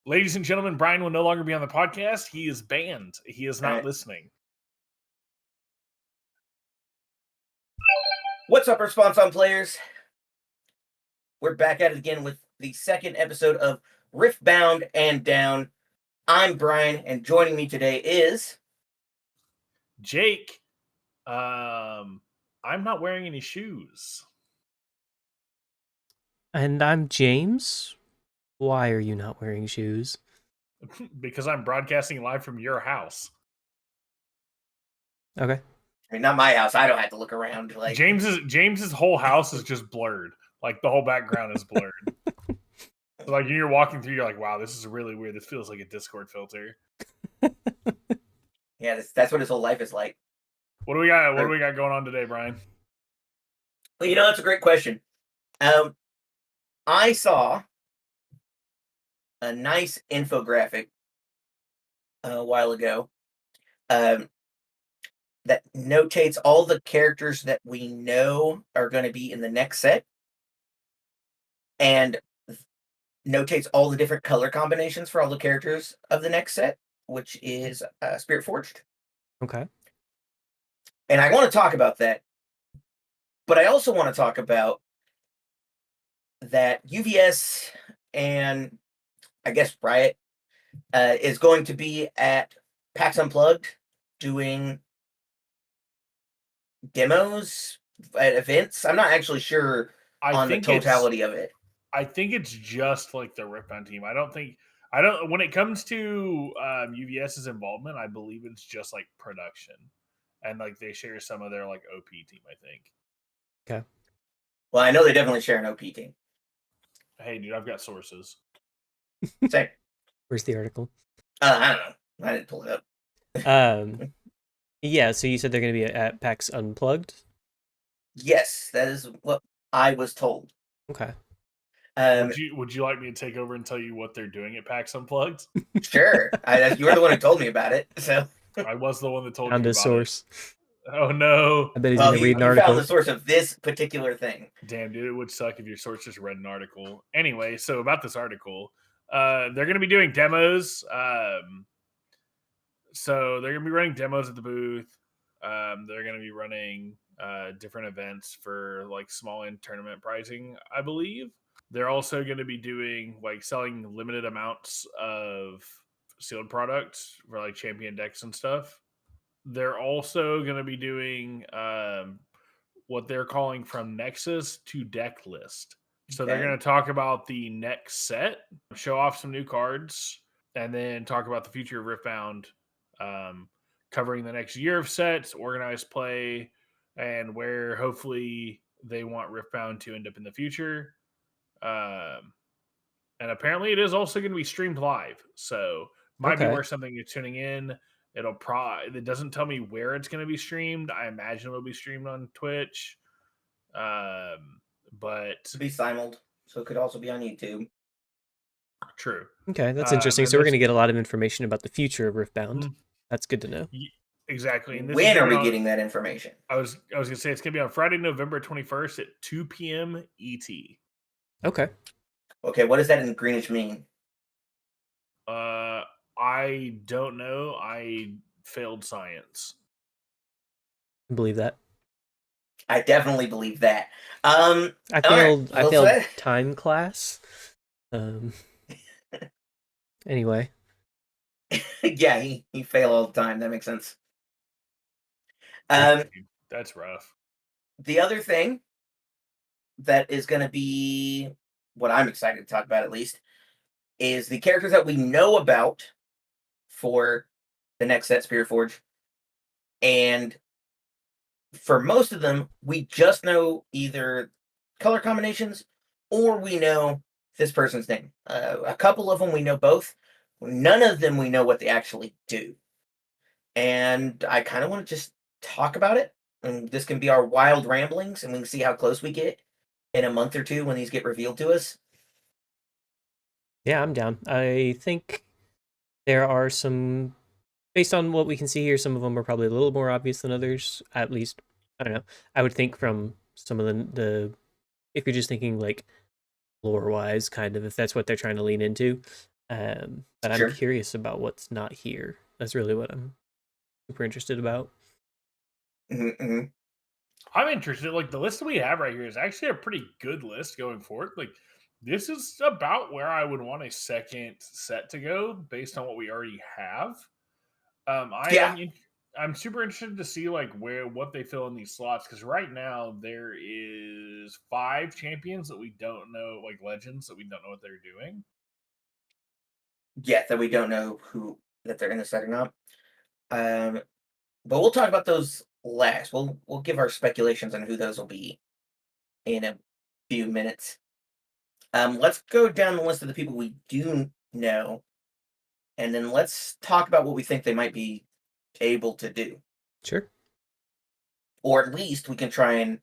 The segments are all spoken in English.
Ladies and gentlemen, Brian will no longer be on the podcast. He is banned. He is not listening. What's up, Response On players? We're back at it again with the second episode of Riftbound and Down. I'm Brian, and joining me today is... Jake. I'm not wearing any shoes. And I'm James. Why are you not wearing shoes? Because I'm broadcasting live from your house. Okay. I mean, not my house. I don't have to look around. Like James's whole house is just blurred. Like the whole background is blurred. So, like you're walking through, you're like, "Wow, this is really weird. This feels like a Discord filter." Yeah, that's what his whole life is like. What do we got? What do we got going on today, Brian? Well, that's a great question. I saw a nice infographic a while ago that notates all the characters that we know are going to be in the next set and notates all the different color combinations for all the characters of the next set, which is Spiritforged. Okay. And I want to talk about that, but I also want to talk about that UVS and I guess Riot is going to be at PAX Unplugged doing demos at events. I'm not actually sure on the totality of it. I think it's just like the Riftbound team. I don't when it comes to UVS's involvement, I believe it's just like production. And like they share some of their like OP team, I think. Okay. Well, I know they definitely share an OP team. Hey, dude, I've got sources. Say, where's the article? I don't know. I didn't pull it up. Yeah. So you said they're going to be at PAX Unplugged. Yes, that is what I was told. Okay. Would you like me to take over and tell you what they're doing at PAX Unplugged? Sure. You were the one who told me about it, so I was the one that told found you a about source. It. Oh no! I bet he's gonna read an article. Found the source of this particular thing. Damn, dude, it would suck if your source just read an article. Anyway, so about this article, they're gonna be doing demos. So they're gonna be running demos at the booth. They're gonna be running different events for like small end tournament pricing, I believe. They're also going to be doing like selling limited amounts of sealed products for like champion decks and stuff. They're also going to be doing what they're calling from Nexus to deck list. So they're going to talk about the next set, show off some new cards, and then talk about the future of Riftbound, covering the next year of sets, organized play, and where hopefully they want Riftbound to end up in the future. And apparently it is also going to be streamed live, so might be worth something you're tuning in. It doesn't tell me where it's going to be streamed. I imagine it'll be streamed on Twitch, but it'll be simuled, so it could also be on YouTube. True. Okay, that's interesting. So we're going to get a lot of information about the future of Riftbound. Mm-hmm. That's good to know. Exactly. And when are we getting that information? I was going to say it's going to be on Friday, November 21st at 2 p.m. ET. Okay. Okay, what does that in Greenwich mean? I don't know. I failed science. I believe that. I definitely believe that. I failed time class. Anyway. Yeah, he fail all the time. That makes sense. That's rough. The other thing that is going to be what I'm excited to talk about, at least, is the characters that we know about for the next set, Spiritforged. And for most of them, we just know either color combinations or we know this person's name. A couple of them we know both. None of them we know what they actually do. And I kind of want to just talk about it. And this can be our wild ramblings, and we can see how close we get in a month or two when these get revealed to us. Yeah, I'm down. I think there are some, based on what we can see here, some of them are probably a little more obvious than others. At least, I don't know. I would think from some of the if you're just thinking like lore-wise, kind of, if that's what they're trying to lean into, But I'm Sure. curious about what's not here. That's really what I'm super interested about. Mm-hmm. I'm interested. Like the list that we have right here is actually a pretty good list going forward. Like this is about where I would want a second set to go based on what we already have. Yeah. I'm super interested to see like what they fill in these slots because right now there is 5 champions that we don't know, like legends that we don't know what they're doing. Yeah, that we don't know that they're in the set or not. But we'll talk about those last. We'll give our speculations on who those will be in a few minutes. Let's go down the list of the people we do know, and then let's talk about what we think they might be able to do. Sure. Or at least we can try and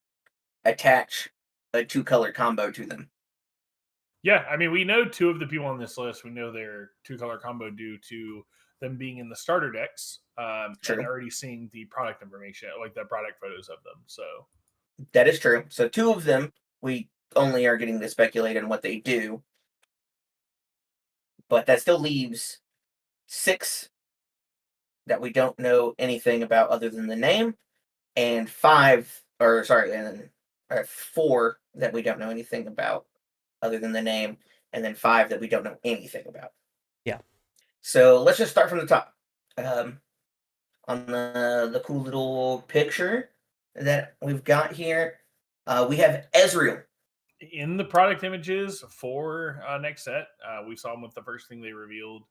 attach a 2-color combo to them. Yeah, I mean, we know 2 of the people on this list. We know their 2-color combo due to them being in the starter decks and True. already seeing the product information, like the product photos of them. So That is true. So 2 of them, we only are getting to speculate on what they do. But that still leaves 6 that we don't know anything about other than the name, and 4 that we don't know anything about other than the name, and then 5 that we don't know anything about. Yeah. So let's just start from the top. On the cool little picture that we've got here, we have Ezreal. in the product images for next set, we saw him with the first thing they revealed.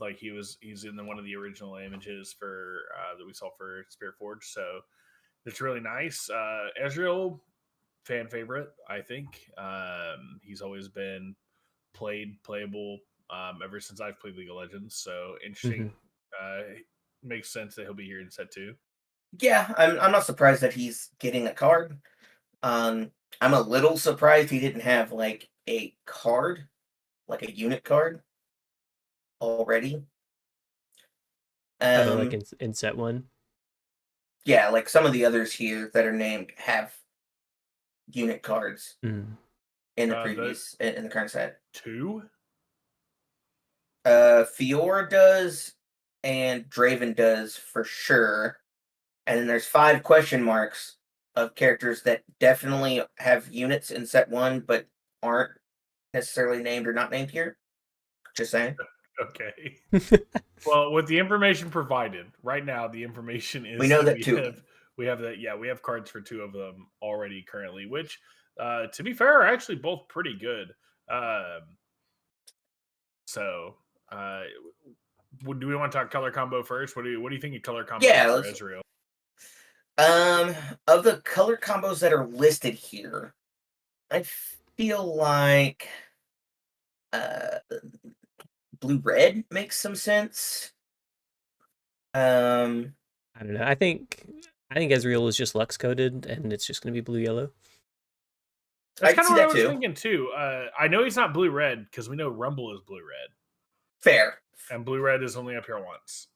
Like he's in one of the original images for that we saw for Spiritforged. So it's really nice. Ezreal, fan favorite, I think. He's always been playable ever since I've played League of Legends. So interesting. Makes sense that he'll be here in set 2. Yeah, I'm not surprised that he's getting a card. I'm a little surprised he didn't have like a card, like a unit card already. Like in set 1. Yeah, like some of the others here that are named have unit cards in the current set. 2. Fiora does, and Draven does for sure. And then there's 5 question marks of characters that definitely have units in set 1, but aren't necessarily named or not named here. Just saying. Okay. Well, with the information provided right now, the information is We know that 2. we have cards for 2 of them already currently, which, to be fair, are actually both pretty good. So, do we want to talk color combo first? What do you think of color combo for Ezreal? Of the color combos that are listed here, I feel like blue-red makes some sense. I don't know. I think Ezreal is just Lux coded, and it's just going to be blue-yellow. That's kind of what I was thinking too. I know he's not blue-red because we know Rumble is blue-red. Fair. And blue-red is only up here once.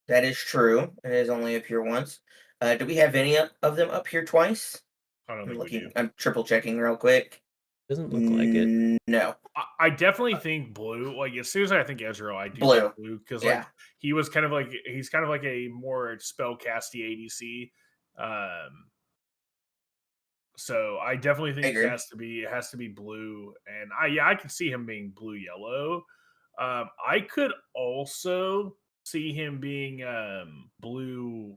That is true. It is only up here once. Do we have any of them up here twice? I don't think we do. I'm triple checking real quick. Doesn't look like it. No. I definitely think blue. Like as soon as I think Ezreal, I do blue because like he's kind of like a more spellcasty ADC. So I definitely think it has to be blue, and I can see him being blue yellow. I could also see him being blue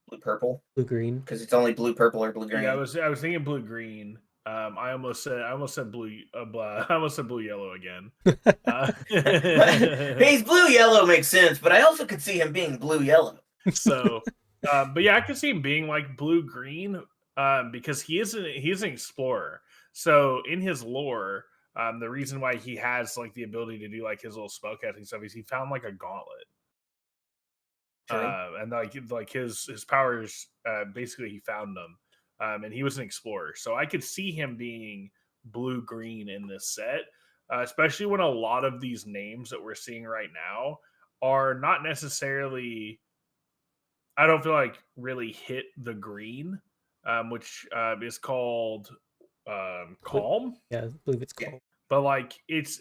blue purple, blue green, because it's only blue purple or blue green. Yeah, I was thinking blue green. I almost said blue. I almost said blue yellow again. He's blue yellow makes sense, but I also could see him being blue yellow. So, but yeah, I could see him being like blue green because he's an explorer. So in his lore, the reason why he has like the ability to do like his little spellcasting stuff is he found like a gauntlet. And like his powers, basically he found them, and he was an explorer. So I could see him being blue green in this set, especially when a lot of these names that we're seeing right now are not necessarily. I don't feel like really hit the green, which is called calm. Yeah, I believe it's Yeah. called. But like it's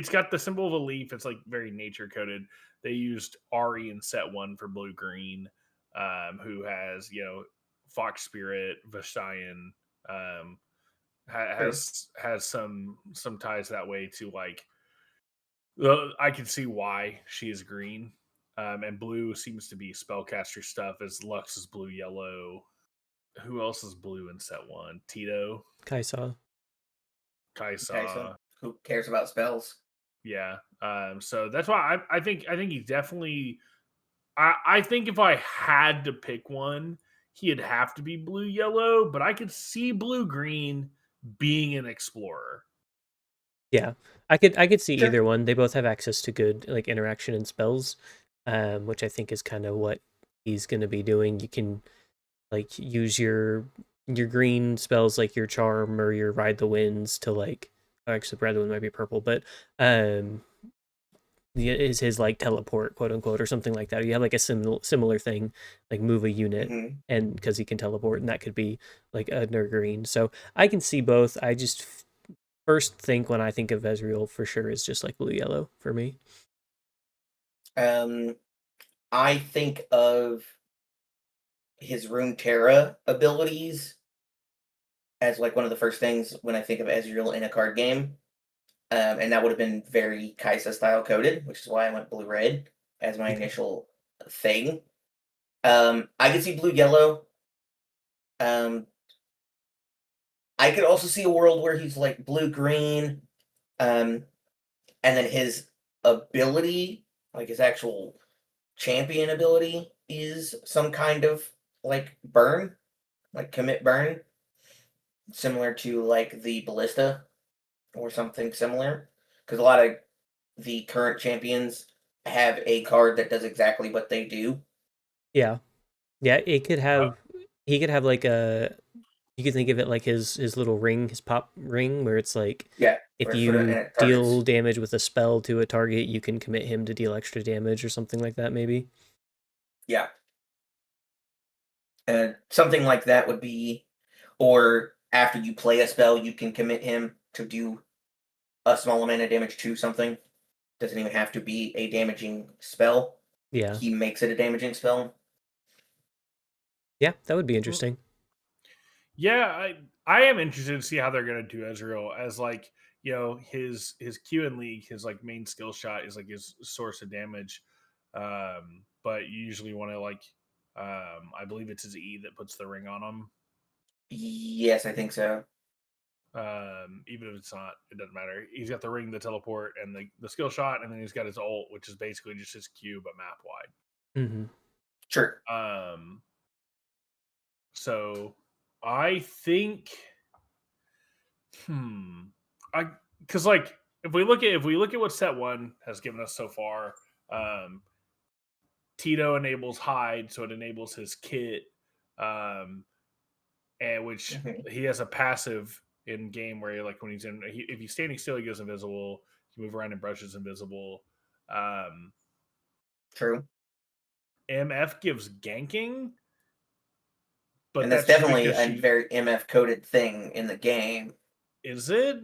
got the symbol of a leaf. It's like very nature coded. They used Ari in set 1 for blue green, who has Fox Spirit, Vashayan, um, True. has some ties that way to like. I can see why she is green, and blue seems to be spellcaster stuff. As Lux is blue yellow. Who else is blue in set 1? Tito, Kaisa. Kaisa. Who cares about spells? Yeah. So that's why I think he definitely. I think if I had to pick one, he'd have to be blue yellow, but I could see blue green being an explorer. Yeah, I could see Sure. either one. They both have access to good like interaction and spells, which I think is kind of what he's going to be doing. You can like use your green spells like your charm or your ride the winds to like actually ride the wind might be purple, but is his like teleport quote unquote or something like that. You have like a similar thing like move a unit Mm-hmm. and because he can teleport and that could be like a nerd green. So I can see both. I just first think when I think of Ezreal for sure is just like blue yellow for me. I think of his Runeterra abilities as like one of the first things when I think of Ezreal in a card game. And that would have been very Kaisa style coded, which is why I went blue red as my Okay. initial thing. I could see blue yellow. I could also see a world where he's like blue green, and then his ability, like his actual champion ability, is some kind of like burn, like commit burn, similar to like the ballista or something similar. Because a lot of the current champions have a card that does exactly what they do. Yeah. Yeah, it could Uh, have he could have like a you could think of it like his little ring, his pop ring where it's like Yeah, if or for the, and you it deal targets. damage with a spell to a target, you can commit him to deal extra damage or something like that maybe. Yeah, something like that would be, or after you play a spell, you can commit him to do a small amount of damage to something. Doesn't even have to be a damaging spell. Yeah. He makes it a damaging spell. Yeah, that would be interesting. Yeah, I am interested to see how they're gonna do Ezreal as like his Q in League, his like main skill shot is like his source of damage, but you usually want to like I believe it's his E that puts the ring on him. Yes, I think so. Even if it's not, it doesn't matter. He's got the ring, the teleport, and the skill shot, and then he's got his ult, which is basically just his Q but map Mm-hmm. Sure. wide. So I think, hmm, I because like if we look at what set 1 has given us so far, um, Tito enables hide, so it enables his kit, um, and which Mhm. he has a passive in game where like when if he's standing still, he goes invisible. He move around and brushes invisible. Um, True. MF gives ganking, but And that's that's just definitely because a she very MF coded thing in the game. is it.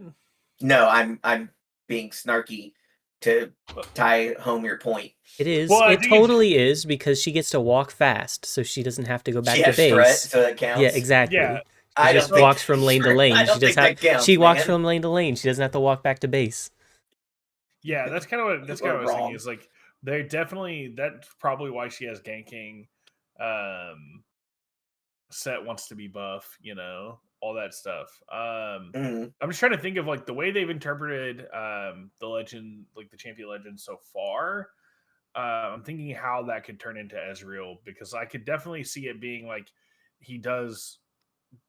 No, I'm being snarky to tie home your point. It is. Well, I It think it's totally is because she gets to walk fast, so she doesn't have to go She back to has strut, base. so that Yeah, counts. yeah. exactly. She I don't just So think walks from lane to I lane. don't think that counts, She walks man. from lane to lane. She doesn't have to walk back to base. yeah, that's kind of what You I are was thinking. wrong. Is like they're definitely that's probably why she has ganking. Set wants to be buff, all that stuff. Mm, I'm just trying to think of like the way they've interpreted the legend, like the champion legend so far. I'm thinking how that could turn into Ezreal because I could definitely see it being like he does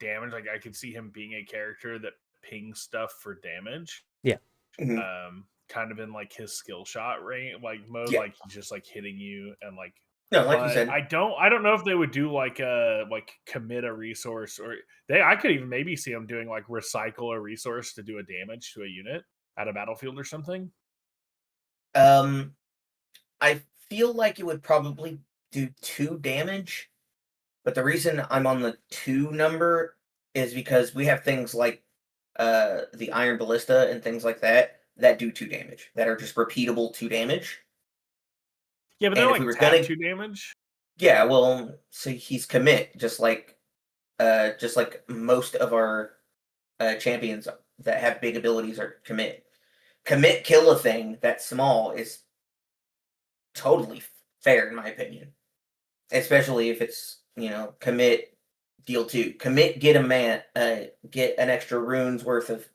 damage. Like I could see him being a character that pings stuff for damage. Yeah. mhm. Kind of in like his skill shot range, like mode, Yeah. like he's just like hitting you and like. No, like you But said. I don't know if they would do like commit a resource or I could even maybe see them doing like recycle a resource to do a damage to a unit at a battlefield or something. Um, I feel like it would probably do 2 damage, but the reason I'm on the 2 number is because we have things like the Iron Ballista and things like that do 2 damage, that are just repeatable 2 damage. Yeah, but they're like tap 2 damage. Yeah, well, so he's commit, just like most of our champions that have big abilities are commit. Commit kill a thing that's small is totally fair in my opinion, especially if it's commit deal 2, commit get get an extra rune's worth of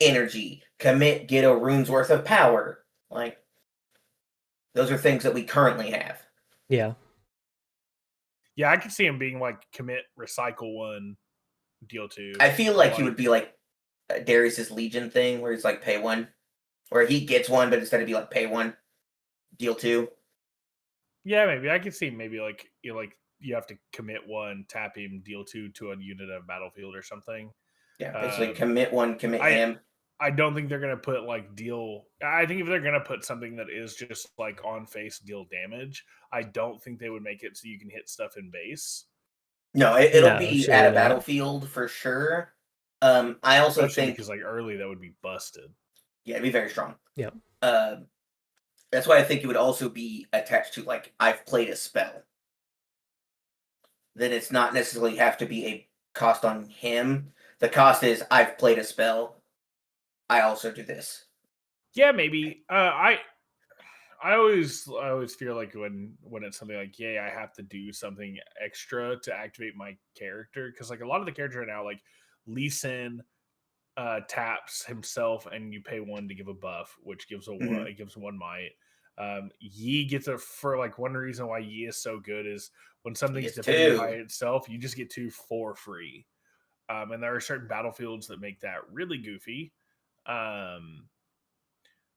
energy, commit get a rune's worth of power. Like those are things that we currently have. Yeah. Yeah, I could see him being like commit recycle 1 deal 2. I feel like he would be like Darius's Legion thing, where he's like pay 1, where he gets 1, but instead of be like pay 1, deal 2. Yeah, maybe I could see maybe like you have to commit 1, tap him, deal 2 to a unit of battlefield or something. Yeah, basically commit 1, commit him. I don't think they're gonna put like deal. I think if they're gonna put something that is just like on face deal damage, I don't think they would make it so you can hit stuff in base. No, it'll be at a battlefield for sure. I also think because like early that would be busted. Yeah, it'd be very strong. Yeah. That's why I think it would also be attached to like I've played a spell. Then it's not necessarily have to be a cost on him. The cost is I've played a spell. I also do this. Yeah, maybe. I always feel like when it's something like, yeah, I have to do something extra to activate my character, because like a lot of the characters right now, like Lee Sin taps himself and you pay 1 to give a buff, which gives it gives 1 might. Yi gets a, for like one reason why Yi is so good is when something's defended by itself, you just get 2 for free. And there are certain battlefields that make that really goofy.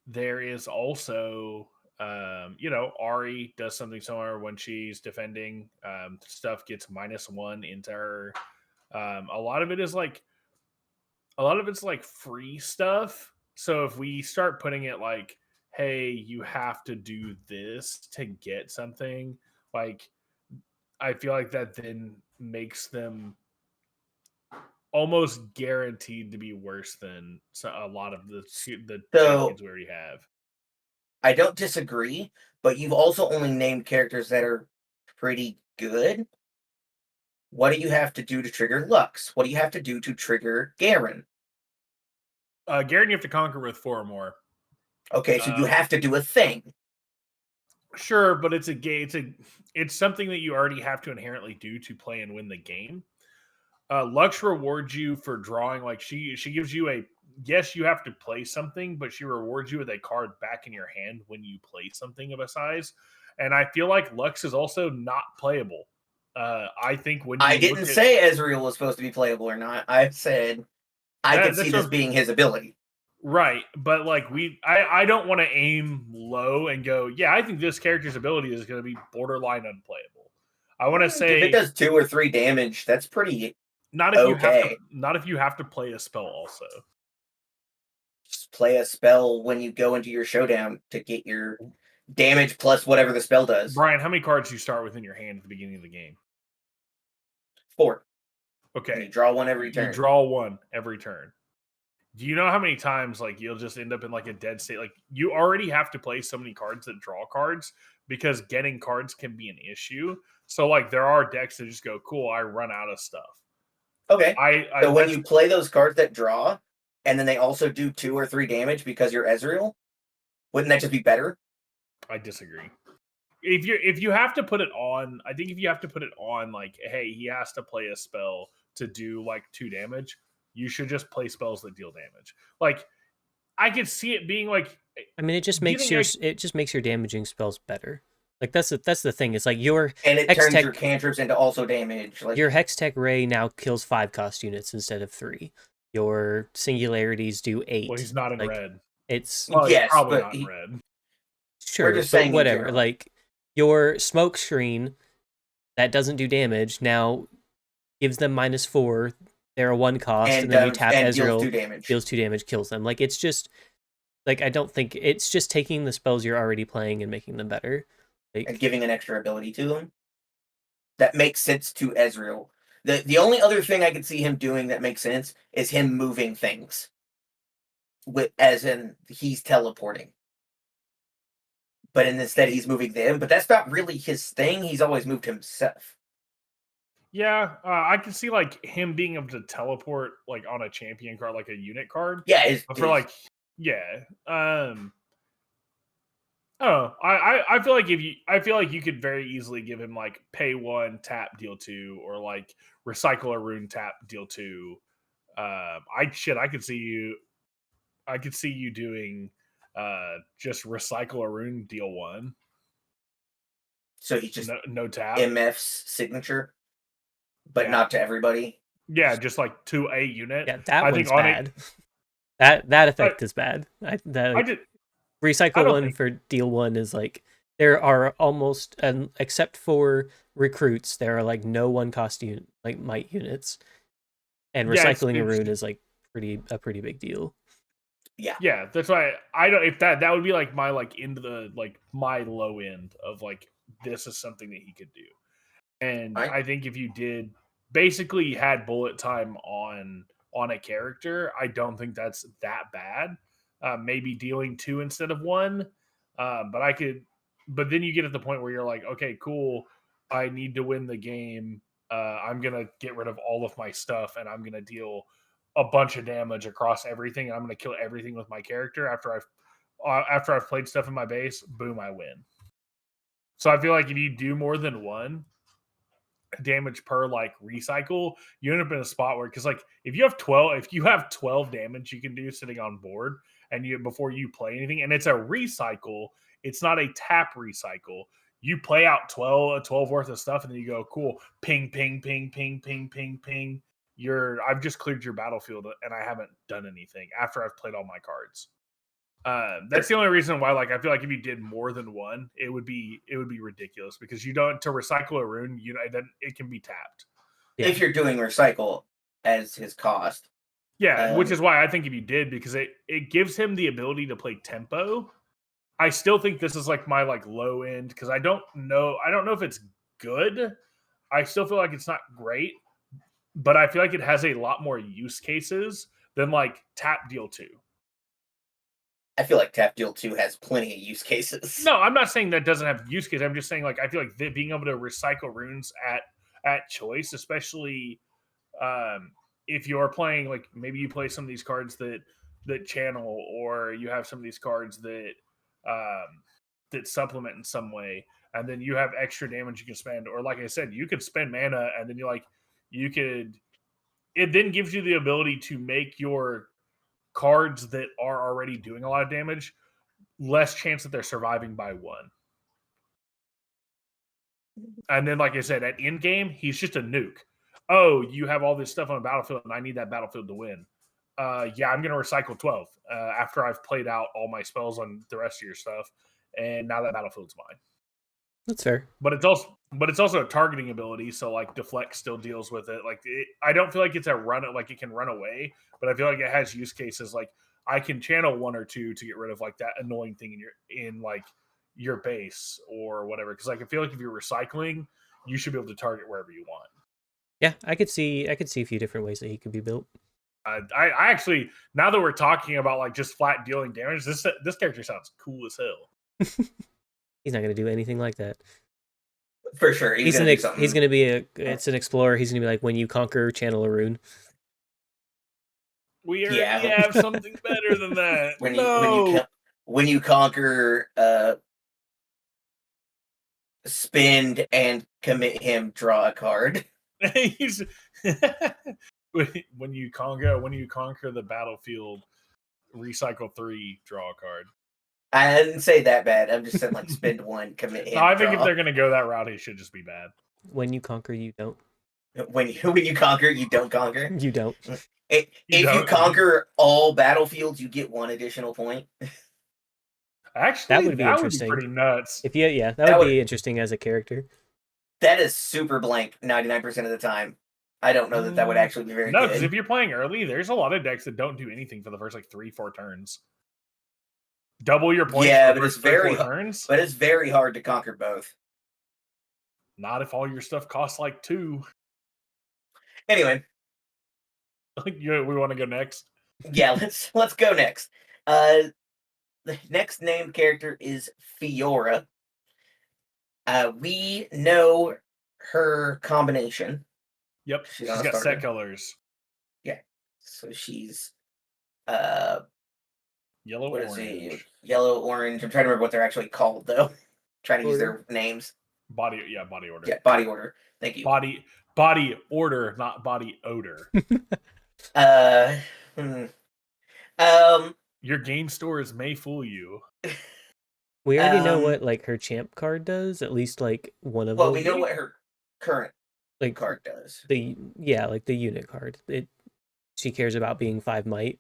There is also Ari does something similar when she's defending. Stuff gets -1 into her. A lot of it's like free stuff. So if we start putting it like, hey, you have to do this to get something, like I feel like that then makes them almost guaranteed to be worse than a lot of the champions we already have. I don't disagree, but you've also only named characters that are pretty good. What do you have to do to trigger Lux? What do you have to do to trigger Garen? Garen you have to conquer with 4 or more. Okay, so you have to do a thing. Sure, but it's something that you already have to inherently do to play and win the game. Lux rewards you for drawing, like she gives you a, yes, you have to play something, but she rewards you with a card back in your hand when you play something of a size. And I feel like Lux is also not playable. I think when I didn't say Ezreal was supposed to be playable or not. I said I could see this being his ability. Right, but like I don't want to aim low and go, yeah, I think this character's ability is going to be borderline unplayable. I want to say if it does 2 or 3 damage, that's pretty not if you have to play a spell also. Just play a spell when you go into your showdown to get your damage plus whatever the spell does. Brian, how many cards do you start with in your hand at the beginning of the game? 4. Okay. And you draw 1 every turn. You draw 1 every turn. Do you know how many times like you'll just end up in like a dead state? Like you already have to play so many cards that draw cards because getting cards can be an issue. So like there are decks that just go, cool, I run out of stuff. Okay. So when you play those cards that draw, and then they also do 2 or 3 damage because you're Ezreal, wouldn't that just be better? I disagree. If you have to put it on, I think if you have to put it on like, hey, he has to play a spell to do like 2 damage, you should just play spells that deal damage. Like I could see it being like, I mean, it just makes your damaging spells better. Like that's the thing. It's like and it turns your cantrips into also damage. Like your Hextech Ray now kills 5 cost units instead of 3. Your singularities do 8. Well, he's not in red. It's yes, probably not in red. Sure, just but whatever. Like your smoke screen that doesn't do damage now gives them -4. They're a 1 cost, and then you tap Ezreal, deals 2 damage, kills them. Like it's just like I don't think it's just taking the spells you're already playing and making them better. Like, and giving an extra ability to them. That makes sense to Ezreal. The only other thing I could see him doing that makes sense is him moving things. As in, he's teleporting. But instead, he's moving them. But that's not really his thing. He's always moved himself. Yeah, I can see like him being able to teleport like on a champion card, like a unit card. Yeah, But for like, yeah, I don't know. I feel like you could very easily give him like pay 1, tap, deal 2, or like recycle a rune, tap, deal 2. I could see you doing just recycle a rune, deal 1. So he just no tap. MF's signature, but not to everybody. Yeah, just like to a unit. Yeah, that one's bad. That effect is bad. Recycle 1 for deal 1 is like, there are almost, except for recruits, there are like no 1-cost might units, and recycling a rune is like a pretty big deal. Yeah, that's why I don't. If that would be like my like into the like my low end of like this is something that he could do, and I think if you did basically had bullet time on a character, I don't think that's that bad. Maybe dealing 2 instead of 1, but then you get at the point where you're like, okay, cool, I need to win the game. I'm gonna get rid of all of my stuff, and I'm gonna deal a bunch of damage across everything, and I'm gonna kill everything with my character after I've played stuff in my base. Boom, I win. So I feel like if you do more than 1 damage per like recycle, you end up in a spot where, because like if you have 12 damage you can do sitting on board, and before you play anything, and it's a recycle, it's not a tap recycle. You play out 12 worth of stuff, and then you go, cool, ping, ping, ping, ping, ping, ping, ping. I've just cleared your battlefield, and I haven't done anything after I've played all my cards. That's the only reason why, like, I feel like if you did more than 1, it would be ridiculous, because you don't, to recycle a rune, then it can be tapped. Yeah. If you're doing recycle as his cost. Yeah, which is why I think if you did, because it gives him the ability to play tempo. I still think this is like my like low end, because I don't know if it's good. I still feel like it's not great, but I feel like it has a lot more use cases than like tap deal 2. I feel like tap deal 2 has plenty of use cases. No, I'm not saying that doesn't have use cases. I'm just saying, like, I feel like being able to recycle runes at choice, especially if you're playing, like, maybe you play some of these cards that channel, or you have some of these cards that supplement in some way, and then you have extra damage you can spend, or like I said, you could spend mana, and then it then gives you the ability to make your cards that are already doing a lot of damage less chance that they're surviving by 1. And then, like I said, at end game, he's just a nuke. Oh, you have all this stuff on the battlefield, and I need that battlefield to win. Yeah, I'm going to recycle 12 after I've played out all my spells on the rest of your stuff, and now that battlefield's mine. That's fair. But it's also a targeting ability, so like deflect still deals with it. Like I don't feel like it's a run, like it can run away, but I feel like it has use cases. Like I can channel 1 or 2 to get rid of like that annoying thing in your base or whatever. Because like I feel like if you're recycling, you should be able to target wherever you want. Yeah, I could see a few different ways that he could be built. I actually, now that we're talking about like just flat dealing damage, this character sounds cool as hell. He's not going to do anything like that. For sure. He's going to be it's an explorer. He's going to be like, when you conquer, channel a rune. We already have something better than that. When you conquer, spend and commit him, draw a card. when you conquer the battlefield, recycle 3, draw a card. I didn't say that bad. I'm just saying, like, spend 1, commit him. No, I think if they're gonna go that route, it should just be bad. When you conquer, you don't. When you conquer, you don't conquer. You don't. If you conquer all battlefields, you get 1 additional point. Actually, that would be interesting. Would be pretty nuts. If that would be interesting as a character. That is super blank 99% of the time. I don't know that would actually be very good. No, because if you're playing early, there's a lot of decks that don't do anything for the first like 3-4 turns. Double your points. Yeah, but it's very turns. But it's very hard to conquer both. Not if all your stuff costs like 2. Anyway, We want to go next. yeah, let's go next. The next named character is Fiora. We know her combination. Yep, She's she's on a got starter. set colors. Yeah, so she's uh, Yellow, what is orange. it? Yellow, orange. I'm trying to remember what they're actually called though. Trying to use Order. their names. Body order. Yeah, body order. Thank you. Body order, not body odor. Uh, hmm. Your game stores may fool you. We already know what like her champ card does. At least like one of Well, them. we know what her current like card does. like the unit card. She cares about being 5 might.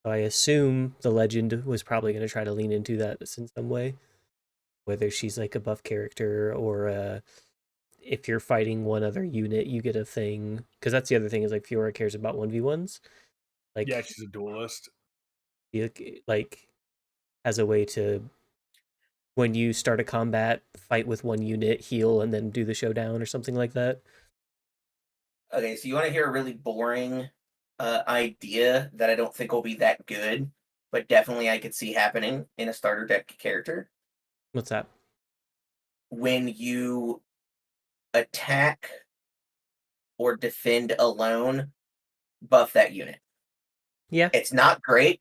So I assume the legend was probably going to try to lean into that in some way. Whether she's like a buff character or if you're fighting one other unit, you get a thing. Because that's the other thing is like Fiora cares about 1v1s. Like Yeah, she's a duelist. Like as a way to, when you start a combat, fight with one unit, heal, and then do the showdown or something like that. Okay, so you want to hear a really boring idea that I don't think will be that good, but definitely I could see happening in a starter deck character. What's that? When you attack or defend alone, buff that unit. Yeah. It's not great,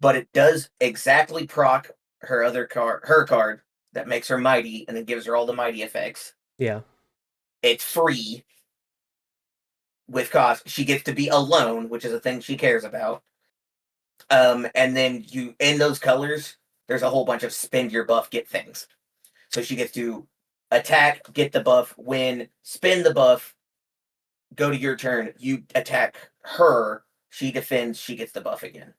but it does exactly proc her card that makes her mighty and then gives her all the mighty effects. Yeah. It's free with cost. She gets to be alone, which is a thing she cares about. And then you, in those colors, there's a whole bunch of spend your buff, get things. So she gets to attack, get the buff, win, spend the buff, go to your turn, you attack her, she defends, she gets the buff again.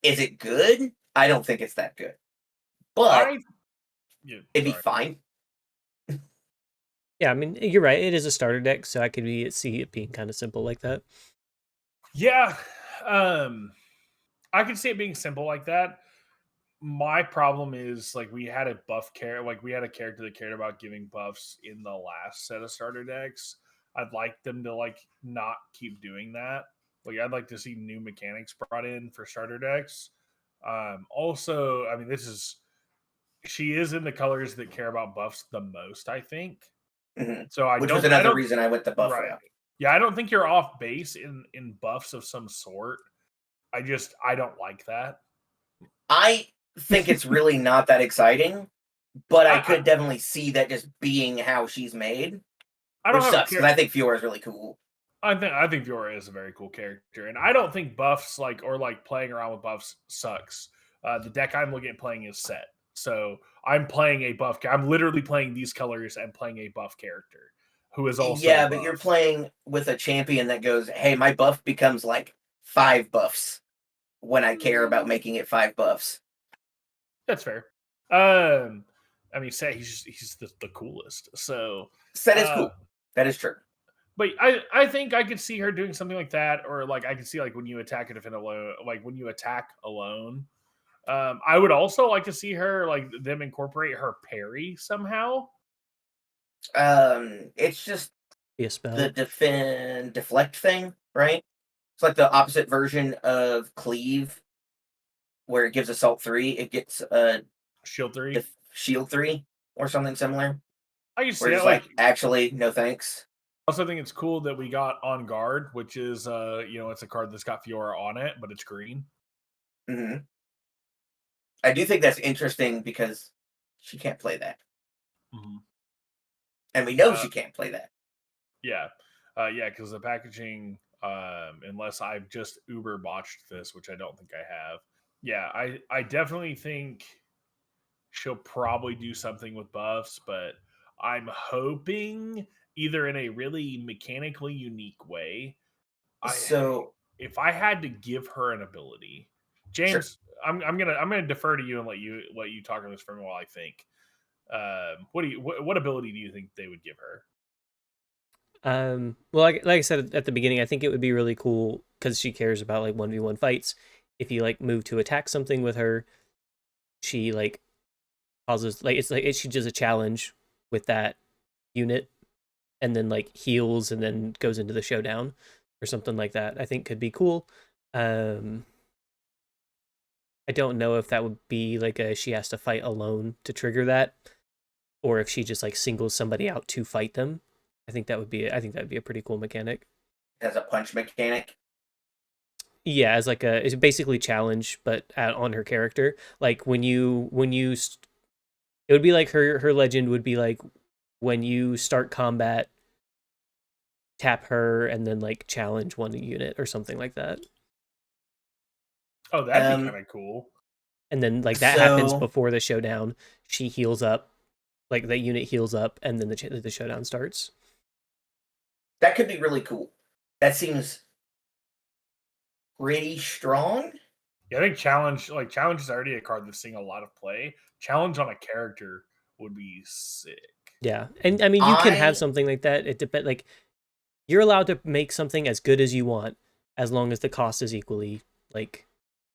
Is it good? I don't think it's that good. But it'd be fine. Yeah, I mean, you're right. It is a starter deck, so I could see it being kind of simple like that. Yeah, I could see it being simple like that. My problem is like we had a character that cared about giving buffs in the last set of starter decks. I'd like them to like not keep doing that. Like I'd like to see new mechanics brought in for starter decks. Also, I mean, she is in the colors that care about buffs the most, I think. Mm-hmm. So Which was another reason I went the buff right. route. Yeah, I don't think you're off base in buffs of some sort. I don't like that. I think it's really not that exciting, but I could definitely see that just being how she's made. Which sucks because I think Fiora is really cool. I think Fiora is a very cool character, and I don't think buffs like playing around with buffs sucks. The deck I'm looking at playing is set, so I'm playing a buff. I'm literally playing these colors and playing a buff character who is also but you're playing with a champion that goes, "Hey, my buff becomes like 5 buffs when I care about making it 5 buffs." That's fair. I mean, say he's the coolest. So Set is cool. That is true. But I think I could see her doing something like that, or like I could see like when you attack and defend alone, like when you attack alone. I would also like to see her like them incorporate her parry somehow. It's just the deflect thing, right? It's like the opposite version of cleave, where it gives assault 3, it gets shield 3, shield 3, or something similar. I can see it. Like actually, no thanks. Also think it's cool that we got On Guard, which is it's a card that's got Fiora on it, but it's green. Mm-hmm. I do think that's interesting because she can't play that. Mm-hmm. And we know she can't play that. Yeah. Because the packaging, unless I've just uber botched this, which I don't think I have. Yeah, I definitely think she'll probably do something with buffs, but I'm hoping either in a really mechanically unique way. If I had to give her an ability, James, sure. I'm gonna defer to you and let you talk on this for a while. I think. What ability do you think they would give her? Well, like I said at the beginning, I think it would be really cool because she cares about like 1v1 fights. If you like move to attack something with her, she like causes like she does a challenge with that unit, and then like heals and then goes into the showdown or something like that. I think could be cool. I don't know if that would be like she has to fight alone to trigger that, or if she just like singles somebody out to fight them. I think that would be a pretty cool mechanic. As a punch mechanic. Yeah, as like it's basically challenge, but on her character. Like it would be like her legend would be like when you start combat, tap her and then like challenge one unit or something like that. Oh, that'd be kind of cool. And then like that happens So before the showdown. She heals up, like that unit heals up, and then the showdown starts. that could be really cool. That seems pretty strong. Yeah, I think challenge is already a card that's seeing a lot of play. Challenge on a character would be sick. Yeah, and I mean you can have something like that. It depends. Like you're allowed to make something as good as you want, as long as the cost is equally like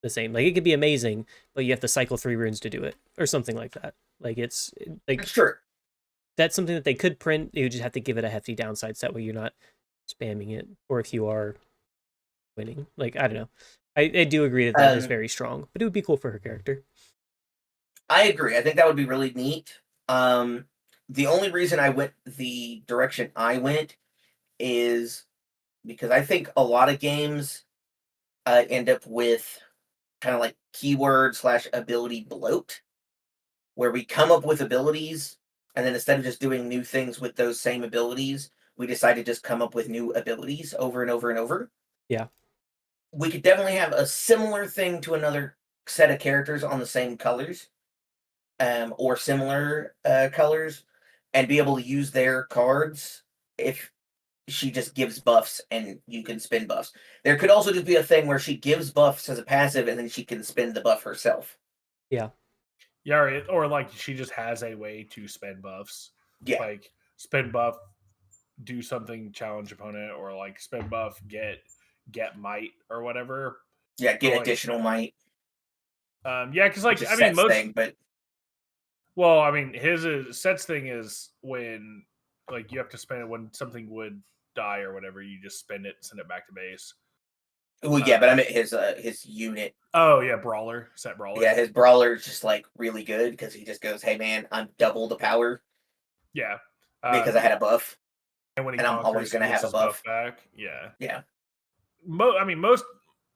the same. Like it could be amazing, but you have to cycle 3 runes to do it, or something like that. Like it's like Sure. That's something that they could print. You just have to give it a hefty downside, so that way you're not spamming it, or if you are winning. Like I don't know. I do agree that is very strong, but it would be cool for her character. I agree. I think that would be really neat. The only reason I went the direction I went is because I think a lot of games end up with kind of like keyword/ability bloat, where we come up with abilities, and then instead of just doing new things with those same abilities, we decide to just come up with new abilities over and over and over. Yeah. We could definitely have a similar thing to another set of characters on the same colors, or similar colors, and be able to use their cards if she just gives buffs and you can spin buffs. There could also just be a thing where she gives buffs as a passive and then she can spin the buff herself. Yeah. Yeah, or like she just has a way to spend buffs. Yeah. Like spend buff, do something, challenge opponent, or like spend buff, get might or whatever. Yeah, get like, additional might. Yeah, because like I mean most thing, but well, I mean his Set's thing is when like you have to spend it when something would die or whatever, you just spend it, send it back to base. well, yeah, but I meant his unit. Oh yeah, brawler, set brawler. Yeah, his brawler is just like really good because he just goes, "Hey man, I'm double the power." Yeah, because I had a buff, and when he and I'm always gonna have a buff back. Yeah, yeah. I mean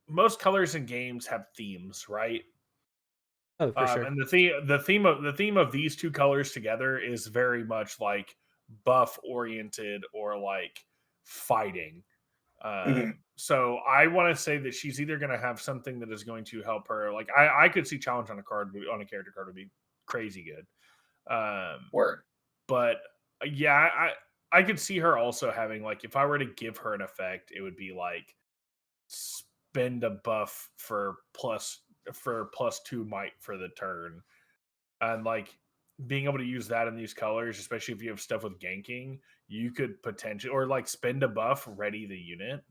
most colors in games have themes, right? Oh, for sure. And the theme of these two colors together is very much like buff oriented or like fighting. So I want to say that she's either going to have something that is going to help her. Like I could see challenge on a character card would be crazy good. Word. But yeah, I could see her also having like if I were to give her an effect, it would be like spend a buff for +2 might for the turn, and like being able to use that in these colors, especially if you have stuff with ganking, you could potentially or like spend a buff, ready a unit.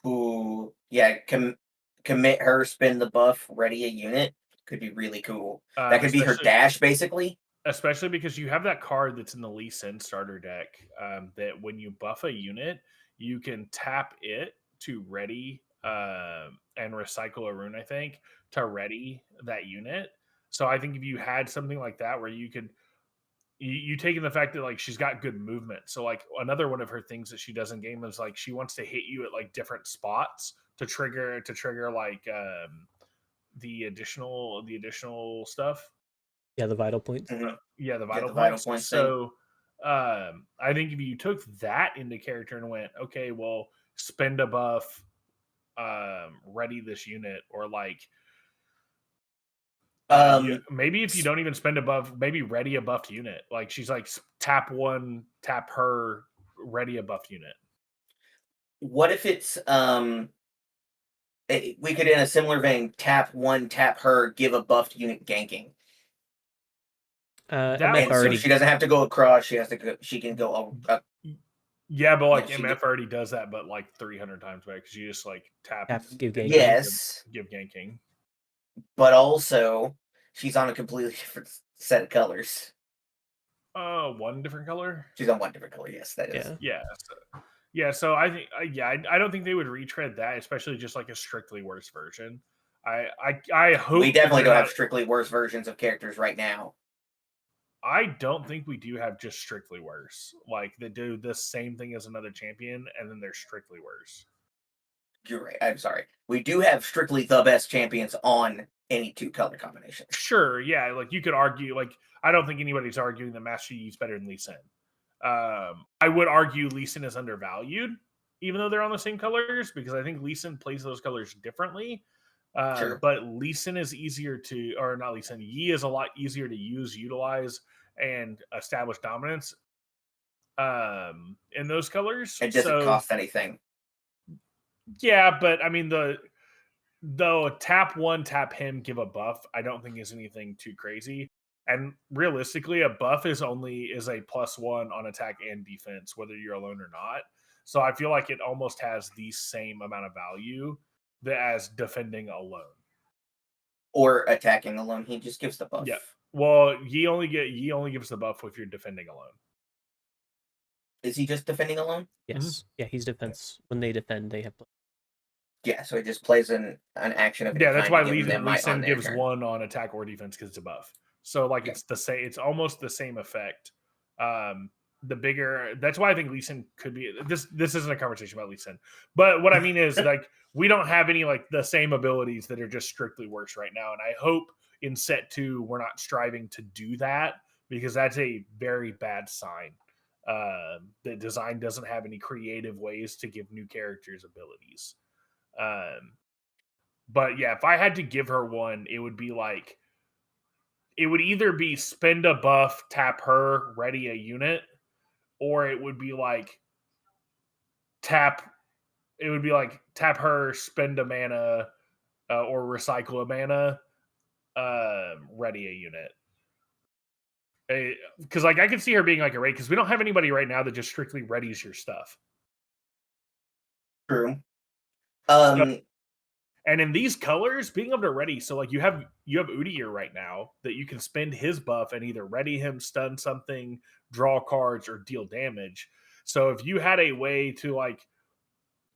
Ooh, yeah. Commit her, spin the buff, ready a unit. Could be really cool. That could be her dash, basically. Especially because you have that card that's in the Lee Sin starter deck, that when you buff a unit, you can tap it to ready and recycle a rune, I think, to ready that unit. So I think if you had something like that where you could you take in the fact that like she's got good movement. So like another one of her things that she does in game is like she wants to hit you at like different spots to trigger like the additional stuff. Yeah, the vital points. Yeah, the vital points. So I think if you took that into character and went, okay, well, spend a buff, ready this unit, or like maybe if you don't even spend a buff, maybe ready a buffed unit. Like she's like tap one, tap her, ready a buffed unit. What if it's we could in a similar vein tap one, tap her, give a buffed unit ganking. MF already, so she doesn't have to go across. She can go up. Yeah, but like MF already does that, but like 300 times back because you just like tap give ganking. Yes, give ganking. But also, she's on a completely different set of colors. One different color. She's on one different color. Yes, that is. Yeah. So I think, I don't think they would retread that, especially just like a strictly worse version. I hope We definitely don't not, have strictly worse versions of characters right now. I don't think we do have just strictly worse. Like they do the same thing as another champion, and then they're strictly worse. You're right. I'm sorry. We do have strictly the best champions on any two color combinations. Sure, yeah. Like you could argue, like I don't think anybody's arguing that Master Yi is better than Lee Sin. I would argue Lee Sin is undervalued, even though they're on the same colors, because I think Lee Sin plays those colors differently. Sure. But Lee Sin is easier to, or not Lee Sin, Yi is a lot easier to use, utilize, and establish dominance in those colors. It doesn't cost anything. Yeah, but I mean though tap one, tap him, give a buff, I don't think is anything too crazy. And realistically, a buff is a +1 on attack and defense, whether you're alone or not. So I feel like it almost has the same amount of value as defending alone. Or attacking alone. He just gives the buff. Yeah. Well, Yi only gives the buff if you're defending alone. Is he just defending alone? Yes. Mm-hmm. Yeah, he's defense. When they defend, they have. Yeah, so he just plays an action of. Yeah, that's why Lee Sin gives one on attack or defense because it's a buff. So like it's the same. It's almost the same effect. The bigger. That's why I think Lee Sin could be. This isn't a conversation about Lee Sin, but what I mean is like we don't have any like the same abilities that are just strictly worse right now, and I hope in set 2 we're not striving to do that because that's a very bad sign. The design doesn't have any creative ways to give new characters abilities. But yeah, if I had to give her one, it would be like it would either be spend a buff, tap her, ready a unit, or it would be like tap her, spend a mana, or recycle a mana, ready a unit. Because like I can see her being like a raid because we don't have anybody right now that just strictly readies your stuff. True. And in these colors, being able to ready, so like you have Udyr right now that you can spend his buff and either ready him, stun something, draw cards, or deal damage. So if you had a way to like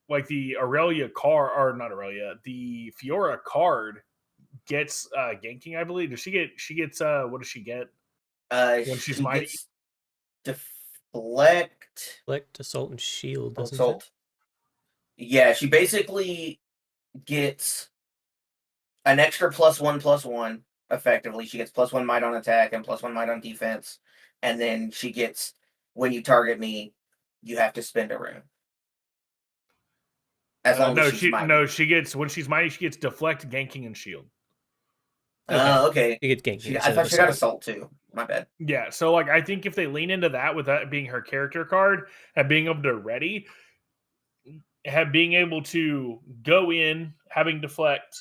the Irelia card, or not Irelia, the Fiora card gets ganking, I believe. Does she get? She gets what does she get? When she's mighty, deflect, assault, and shield. Assault. Yeah, she basically gets an extra +1/+1. Effectively, she gets +1 might on attack and +1 might on defense, and then she gets when you target me, you have to spend a rune. As long as she's mighty. She gets when she's mighty, she gets deflect, ganking, and shield. Okay. You get ganking. I thought she got assault too. My bad. Yeah, so like I think if they lean into that with that being her character card and being able to ready, being able to go in, having deflect,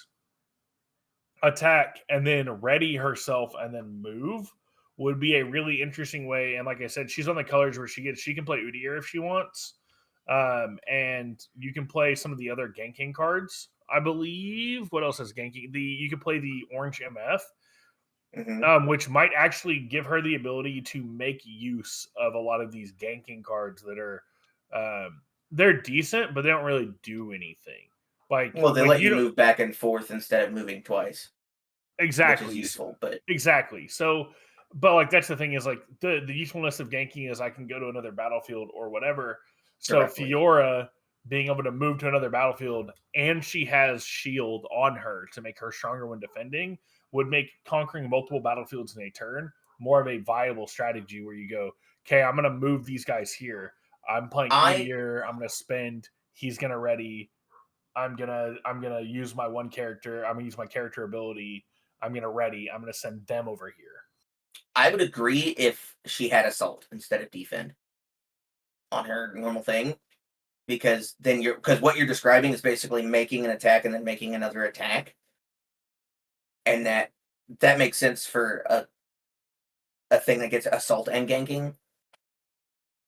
attack, and then ready herself and then move would be a really interesting way. And like I said, she's on the colors where she can play Udyr if she wants. And you can play some of the other ganking cards. I believe. What else is ganking? You can play the orange MF, which might actually give her the ability to make use of a lot of these ganking cards that are they're decent, but they don't really do anything. Like, well, they let you move back and forth instead of moving twice. Exactly, which is useful, but exactly. So, but like that's the thing is like the usefulness of ganking is I can go to another battlefield or whatever. So directly. Fiora being able to move to another battlefield and she has shield on her to make her stronger when defending would make conquering multiple battlefields in a turn more of a viable strategy where you go, okay, I'm going to move these guys here. I'm playing Udyr. I'm going to spend. He's going to ready. I'm gonna use my one character. I'm gonna use my character ability. I'm gonna ready. I'm gonna send them over here. I would agree if she had assault instead of defend on her normal thing, because then what you're describing is basically making an attack and then making another attack, and that makes sense for a thing that gets assault and ganking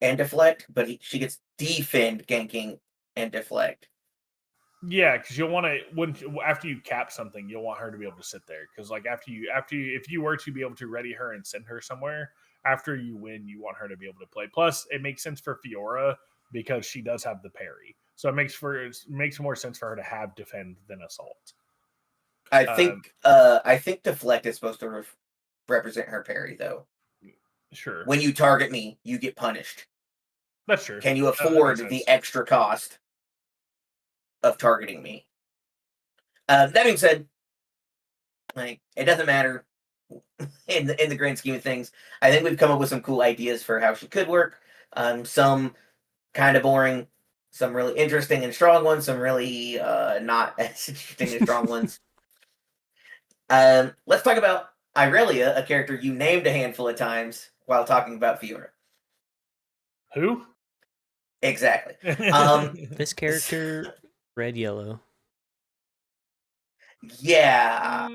and deflect, but she gets defend, ganking, and deflect. Yeah, because you'll want to after you cap something, you'll want her to be able to sit there. Because like if you were to be able to ready her and send her somewhere, after you win, you want her to be able to play. Plus, it makes sense for Fiora because she does have the parry, so it makes more sense for her to have defend than assault. I think deflect is supposed to represent her parry, though. Sure. When you target me, you get punished. That's true. Can you afford the extra cost of targeting me? That being said, like, it doesn't matter in the grand scheme of things. I think we've come up with some cool ideas for how she could work. Some kind of boring, some really interesting and strong ones, some really not as interesting and strong ones. Let's talk about Irelia, a character you named a handful of times while talking about Fiora. Who? Exactly. This character, red yellow. Yeah,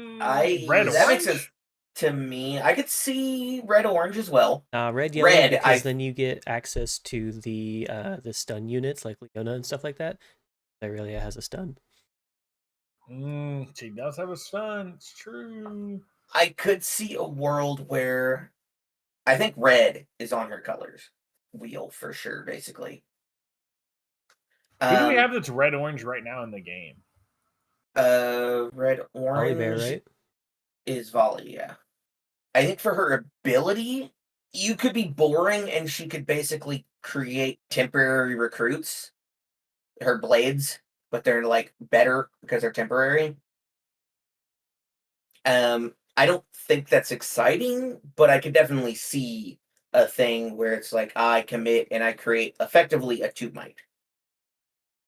red that orange makes sense to me. I could see red orange as well. Red yellow because then you get access to the stun units like Leona and stuff like that. Irelia has a stun. She does have a stun. It's true. I could see a world where I think red is on her colors wheel for sure. Basically, who do we have that's red orange right now in the game? Red orange Bear, right? Is Volley, yeah. I think for her ability, you could be boring and she could basically create temporary recruits. Her blades, but they're like better because they're temporary. I don't think that's exciting, but I could definitely see a thing where it's like I commit and I create effectively a 2-might.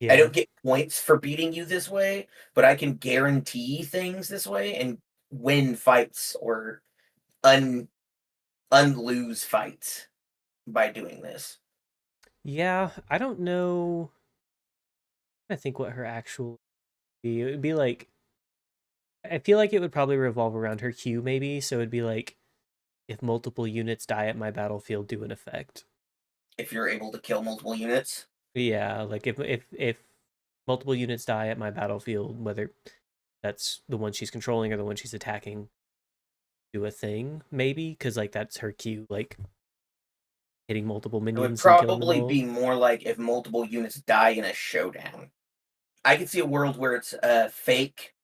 Yeah. I don't get points for beating you this way, but I can guarantee things this way and win fights or unlose fights by doing this. Yeah, I don't know. I think what her actual be. It would be like, I feel like it would probably revolve around her Q maybe. So it'd be like, if multiple units die at my battlefield, do an effect. If you're able to kill multiple units. Yeah, like if multiple units die at my battlefield, whether that's the one she's controlling or the one she's attacking, do a thing maybe because like that's her Q, like hitting multiple minions. It would probably be more like if multiple units die in a showdown. I could see a world where it's fake.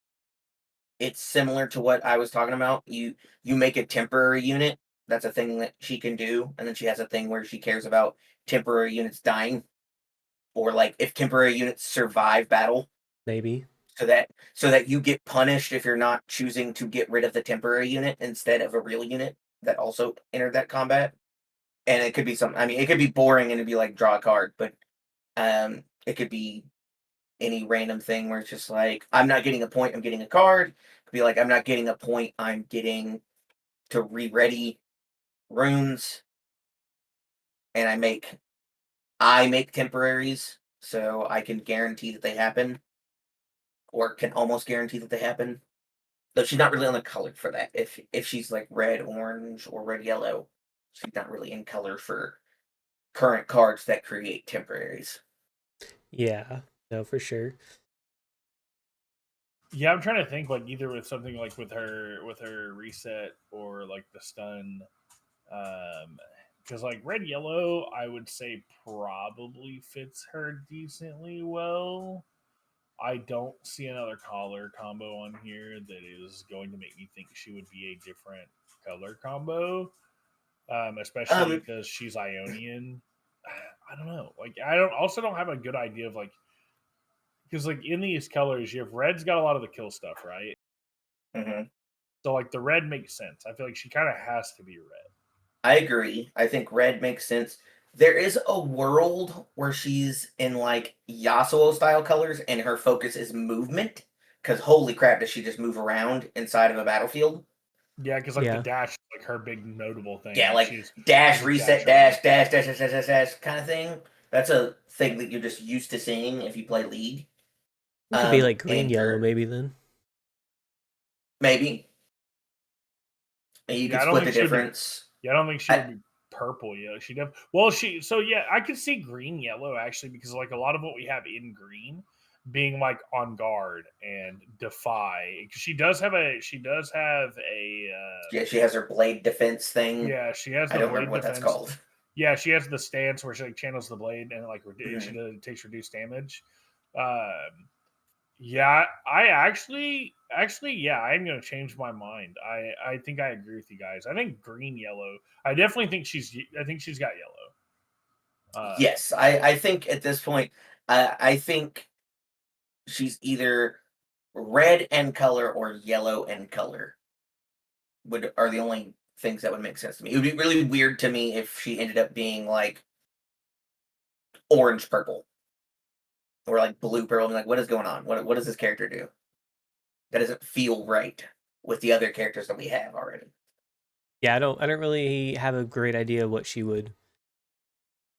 It's similar to what I was talking about. You make a temporary unit. That's a thing that she can do, and then she has a thing where she cares about temporary units dying, or like if temporary units survive battle, maybe. So that you get punished if you're not choosing to get rid of the temporary unit instead of a real unit that also entered that combat. And it could be something. I mean, it could be boring and it'd be like draw a card, but it could be any random thing where it's just like I'm not getting a point, I'm getting a card. It could be like I'm not getting a point, I'm getting to re-ready runes, and I make temporaries, so I can guarantee that they happen, or can almost guarantee that they happen. Though she's not really on the color for that. If she's like red, orange, or red, yellow, she's not really in color for current cards that create temporaries. Yeah, no, for sure. Yeah, I'm trying to think like either with something like with her reset or like the stun. Because like red yellow, I would say probably fits her decently well. I don't see another color combo on here that is going to make me think she would be a different color combo. Especially because she's Ionian. I don't know. Like I don't have a good idea of like because like in these colors you have red's got a lot of the kill stuff, right? Mm-hmm. So like the red makes sense. I feel like she kind of has to be red. I agree. I think red makes sense. There is a world where she's in like Yasuo style colors and her focus is movement. Because holy crap, does she just move around inside of a battlefield? Yeah, because like the dash is like her big notable thing. Yeah, like dash, reset, dash kind of thing. That's a thing that you're just used to seeing if you play League. It could be like green, yellow, maybe then. Maybe. You could split the difference. I don't think she would be purple yellow. I could see green yellow actually because like a lot of what we have in green being like on guard and defy. She does have a Yeah, she has her blade defense thing. yeah, she has I the don't blade remember what defense. that's called. Yeah, she has the stance where she like channels the blade and like Mhm. takes reduced damage. Yeah, I actually yeah, I'm gonna change my mind. I think I agree with you guys. I think green yellow. I definitely think I think she's got yellow. Yes, I think at this point, I think she's either red and color or yellow and color are the only things that would make sense to me. It would be really weird to me if she ended up being like orange purple or like blue purple. I'm like, what is going on? What does this character do? That doesn't feel right with the other characters that we have already. Yeah, I don't really have a great idea what she would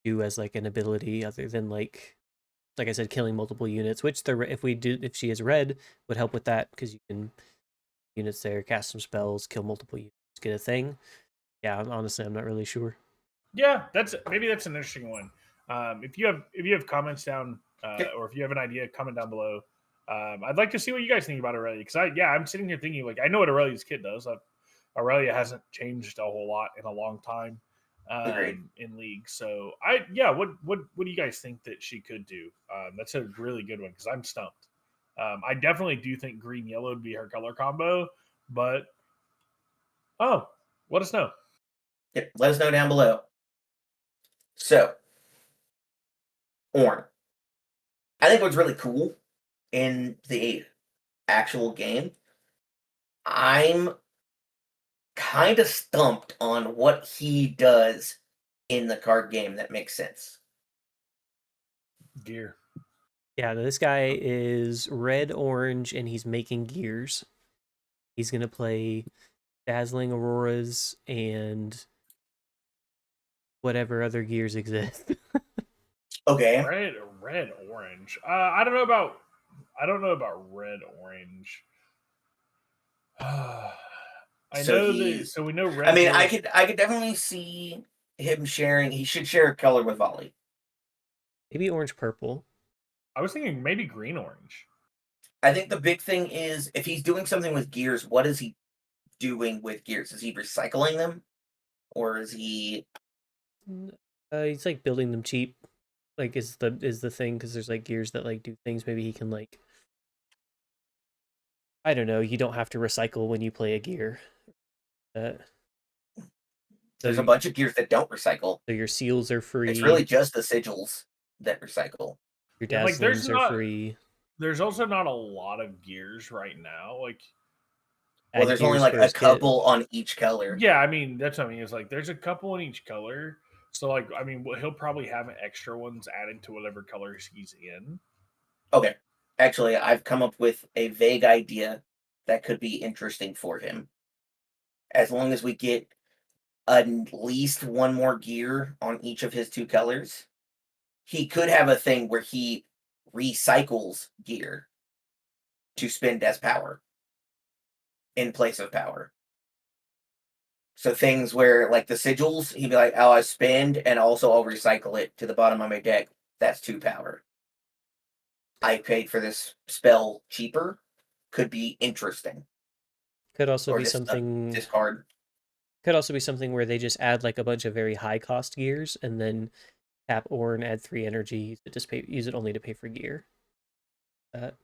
do as like an ability other than like I said, killing multiple units, which if she is red would help with that because you can units there, cast some spells, kill multiple units, get a thing. Yeah, honestly, I'm not really sure. Yeah, that's an interesting one. If you have comments down Yeah. or if you have an idea, comment down below. I'd like to see what you guys think about Aurelia because I'm sitting here thinking like I know what Aurelia's kit does. Aurelia hasn't changed a whole lot in a long time Agreed. in League. So what do you guys think that she could do? That's a really good one because I'm stumped. I definitely do think green yellow would be her color combo, but let us know. Yep. Let us know down below. So, Ornn. I think what's really cool in the actual game, I'm kind of stumped on what he does in the card game that makes sense. Gear. Yeah, this guy is red, orange, and he's making gears. He's gonna play dazzling auroras and whatever other gears exist. Okay. Red, orange. I don't know about red, orange. I So know that. he's. So we know I red's mean, really. I could definitely see him sharing. He should share a color with Volley. Maybe orange, purple. I was thinking maybe green, orange. I think the big thing is if he's doing something with gears, what is he doing with gears? Is he recycling them, or is he? He's like building them cheap. Like is the thing because there's like gears that like do things. Maybe he can like I don't know. You don't have to recycle when you play a gear. So There's a bunch of gears that don't recycle. So your seals are free. It's really just the sigils that recycle. Your And like, dazzlings are free. There's also not a lot of gears right now. Like, Well, there's only like a couple on each color. Yeah, I mean that's what I mean. It's like there's a couple in each color. So like, I mean, he'll probably have extra ones added to whatever colors he's in. Okay, actually, I've come up with a vague idea that could be interesting for him. As long as we get at least one more gear on each of his two colors, he could have a thing where he recycles gear to spend as power in place of power. So things where like the sigils, he'd be like, "Oh, I spend and also I'll recycle it to the bottom of my deck. That's 2 power. I paid for this spell cheaper." Could be interesting. Could also Or be just something. Discard. Could also be something where they just add like a bunch of very high cost gears and then tap Ornn, add 3 energy, use it only to pay for gear. Just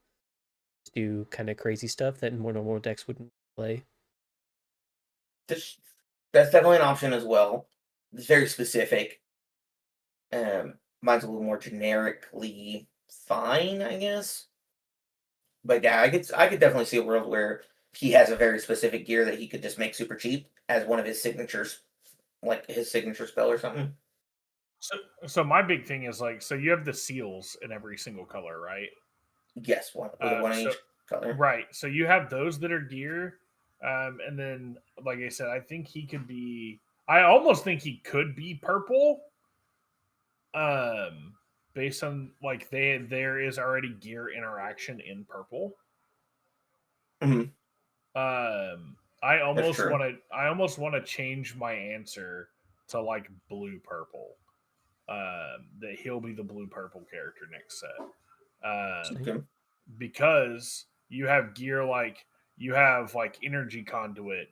do kind of crazy stuff that more normal decks wouldn't play. That's definitely an option as well. It's very specific. Mine's a little more generically fine, I guess. But yeah, I could definitely see a world where he has a very specific gear that he could just make super cheap as one of his signatures, like his signature spell or something. So my big thing is like, so you have the seals in every single color, right? Yes, one with one in each color. Right. So you have those that are gear, and then like I said, I think he could be. I almost think he could be purple. Based on like there is already gear interaction in purple. Mm-hmm. I almost want to change my answer to like blue purple. That he'll be the blue purple character next set. because you have gear like you have like energy conduit,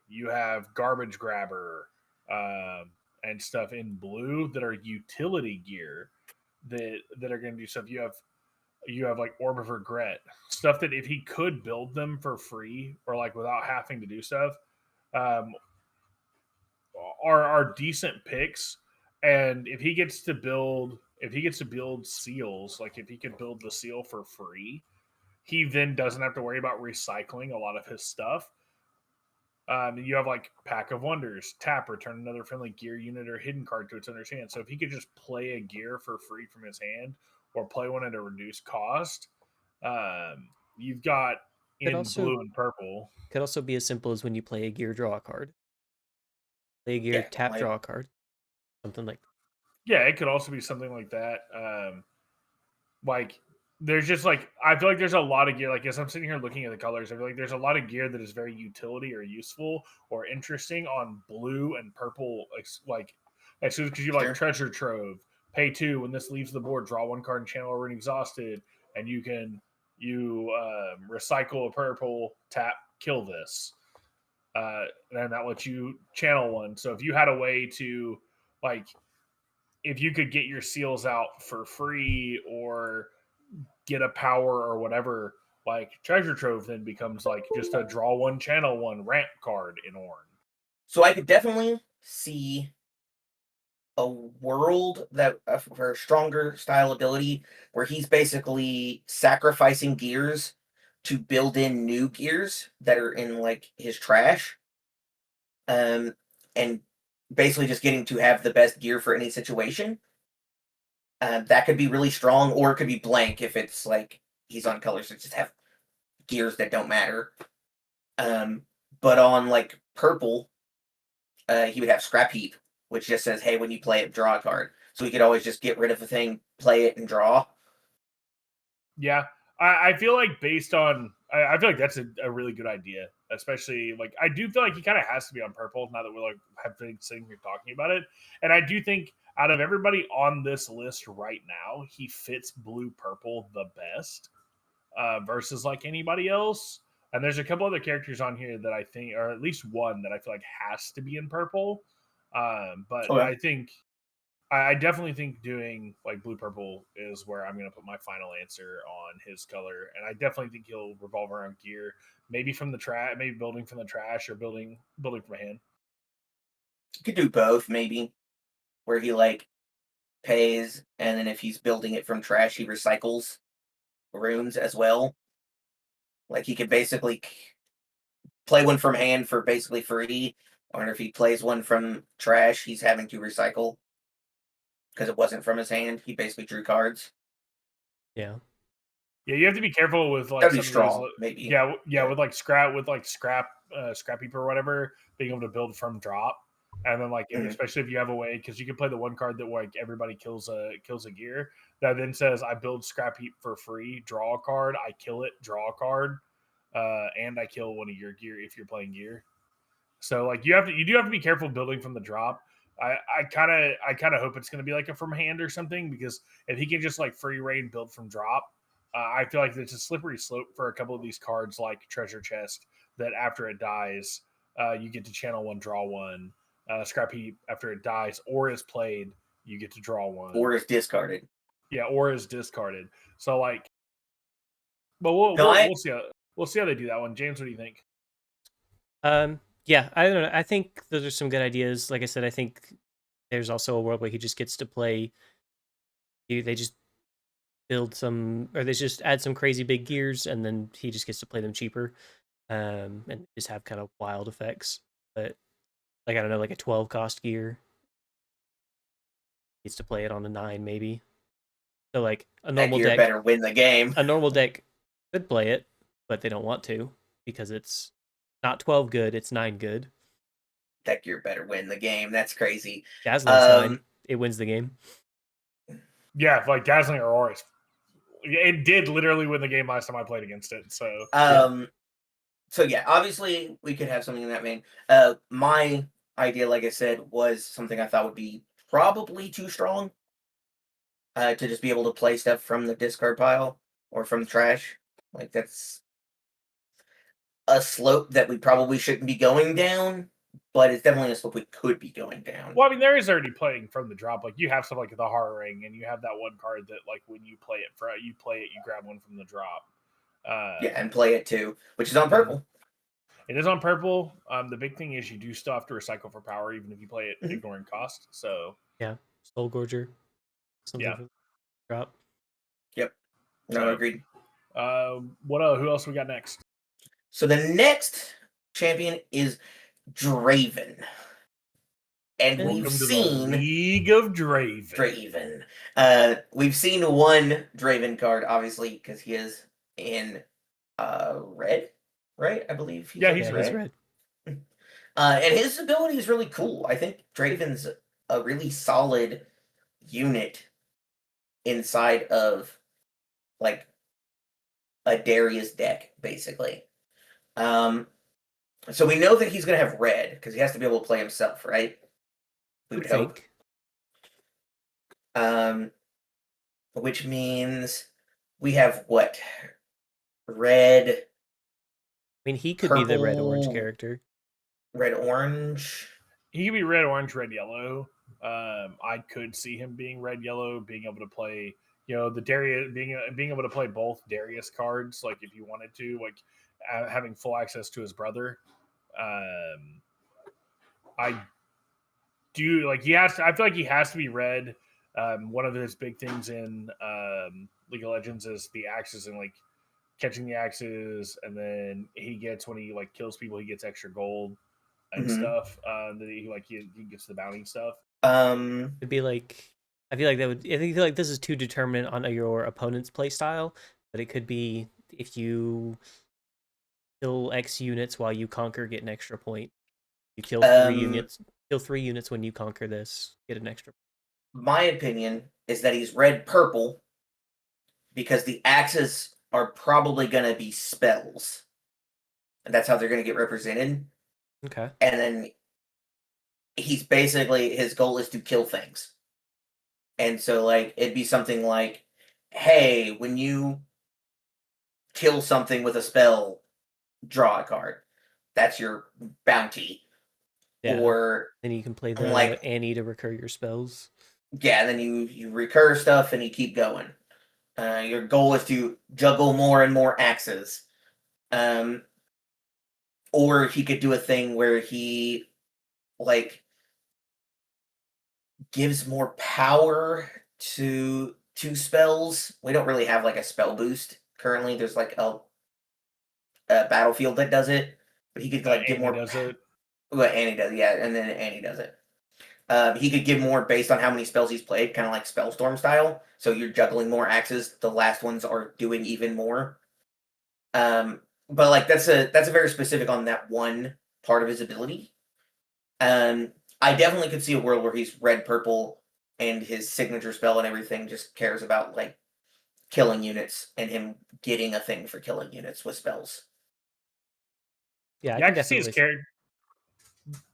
you have garbage grabber, and stuff in blue that are utility gear that are going to do stuff. You have like Orb of Regret, stuff that if he could build them for free or like without having to do stuff, um, are decent picks. And if he gets to build seals, like if he could build the seal for free, he then doesn't have to worry about recycling a lot of his stuff. You have like Pack of Wonders, tap, return another friendly gear unit or hidden card to its owner's hand. So if he could just play a gear for free from his hand or play one at a reduced cost, you've got in blue and purple. Could also be as simple as when you play a gear, draw a card. Play a gear, tap, draw a card. Something like that. Yeah, it could also be something like that. Like there's just like I feel like there's a lot of gear. Like as I'm sitting here looking at the colors, I feel like there's a lot of gear that is very utility or useful or interesting on blue and purple. Like as soon as you like treasure trove, pay 2 when this leaves the board, draw 1 card and channel Rune Exhausted, and you recycle a purple, tap, kill this, and that lets you channel 1. So if you had a way to like if you could get your seals out for free or get a power or whatever, like treasure trove then becomes like just a draw 1, channel 1 ramp card in Ornn. So I could definitely see a world that for a stronger style ability where he's basically sacrificing gears to build in new gears that are in like his trash, and basically just getting to have the best gear for any situation. That could be really strong, or it could be blank if it's like he's on colors that just have gears that don't matter. But on like purple, he would have Scrap Heap, which just says, hey, when you play it, draw a card. So he could always just get rid of a thing, play it, and draw. Yeah. I feel like based on I feel like that's a really good idea, especially like I do feel like he kind of has to be on purple now that we're like have been sitting here talking about it. And I do think out of everybody on this list right now, he fits blue purple the best versus like anybody else. And there's a couple other characters on here that I think, or at least one that I feel like has to be in purple. But Okay. I think I definitely think doing like blue purple is where I'm going to put my final answer on his color, and I definitely think he'll revolve around gear, maybe from the trash, maybe building from the trash or building from a hand. You could do both, maybe, where he like pays, and then if he's building it from trash, he recycles runes as well. Like he could basically play one from hand for basically free, or if he plays one from trash, he's having to recycle because it wasn't from his hand. He basically drew cards. Yeah. Yeah, you have to be careful with like That'd be strong, maybe. Yeah, with like scrap heap or whatever, being able to build from drop, and then like especially if you have a way because you can play the one card that like everybody kills a gear that then says I build scrap heap for free, draw a card, I kill it, draw a card, and I kill one of your gear if you're playing gear. So like you do have to be careful building from the drop. I kind of hope it's going to be like a from hand or something because if he can just like free reign build from drop, I feel like it's a slippery slope for a couple of these cards like Treasure Chest that after it dies, you get to channel 1, draw 1. Scrap Heap after it dies or is played, you get to draw 1 or is discarded. Yeah, or is discarded. So like, but we'll see how they do that one. James, what do you think? Yeah, I don't know. I think those are some good ideas. Like I said, I think there's also a world where he just gets to play. They just build some, or they just add some crazy big gears, and then he just gets to play them cheaper, and just have kind of wild effects. But like I don't know, like a 12 cost gear, gets to play it on a 9 maybe. So like a normal deck better win the game. A normal deck could play it, but they don't want to because it's not 12 good, it's 9 good. That gear better win the game. That's crazy. Dazzling's 9. It wins the game. Yeah, like Dazzling Aurora. It did literally win the game last time I played against it. So So yeah, obviously we could have something in that vein. My idea, like I said, was something I thought would be probably too strong. To just be able to play stuff from the discard pile. or from the trash. Like, that's a slope that we probably shouldn't be going down, but it's definitely a slope we could be going down. Well, I mean, there is already playing from the drop. Like, you have stuff like the Horror Ring, and you have that one card that, like, when you play it, you grab one from the drop. Yeah, and play it too, which is on purple. It is on purple. The big thing is you do still have to recycle for power, even if you play it Mhm. ignoring cost. So Yeah, Soul Gorger. Something Yeah. for the drop. Yep. No, So- agreed. who else we got next? So the next champion is Draven. And Welcome we've to the seen League of Draven. We've seen one Draven card, obviously, because he is in red, right? I believe Yeah, in he's He's red. and his ability is really cool. I think Draven's a really solid unit inside of like a Darius deck, basically. So we know that he's gonna have red because he has to be able to play himself, right? We would hope. Which means we have what? Red. I mean, he could be the red-orange Purple. character. Red orange. He could be red, orange, red, yellow. I could see him being red, yellow, being able to play, the Darius, being able to play both Darius cards, like if you wanted to, like having full access to his brother. I do like he has. I feel like he has to be red. One of his big things in League of Legends is the axes and like catching the axes, and then he gets when he like kills people, he gets extra gold and stuff. That he gets the bounty stuff. It'd be like I feel like this is too determinant on your opponent's play style, but it could be if you kill X units while you conquer, get an extra point. You kill 3 units when you conquer this, get an extra. My opinion is that he's red purple because the axes are probably gonna be spells. And that's how they're gonna get represented. Okay. And then he's basically his goal is to kill things. And so like it'd be something like, hey, when you kill something with a spell, draw a card. That's your bounty. Yeah. Or then you can play the like Annie to recur your spells. Yeah, then you recur stuff and you keep going. Your goal is to juggle more and more axes. Or he could do a thing where he like gives more power to spells. We don't really have like a spell boost currently. There's like a battlefield that does it, but he could like give more. Does it? Well, Annie does, yeah, and then Annie does it. He could give more based on how many spells he's played, kind of like Spellstorm style. So you're juggling more axes. The last ones are doing even more. But like that's a very specific on that one part of his ability. I definitely could see a world where he's red purple and his signature spell and everything just cares about like killing units and him getting a thing for killing units with spells. Yeah, I can see his character.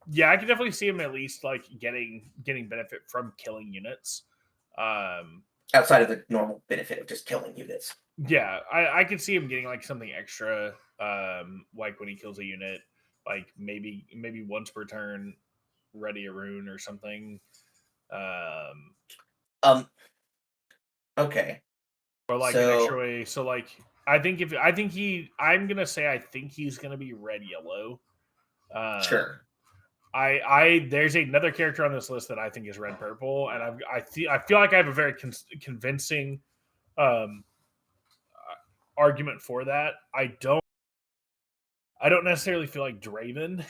Yeah, I can definitely see him at least like getting benefit from killing units. Outside of the normal benefit of just killing units. Yeah, I could see him getting like something extra, like when he kills a unit, like maybe once per turn, ready a rune or something. Okay. Or like an extra way. So like I'm gonna say I think he's gonna be red yellow. Sure. There's another character on this list that I think is red purple, and I feel like I have a very convincing argument for that. I don't necessarily feel like Draven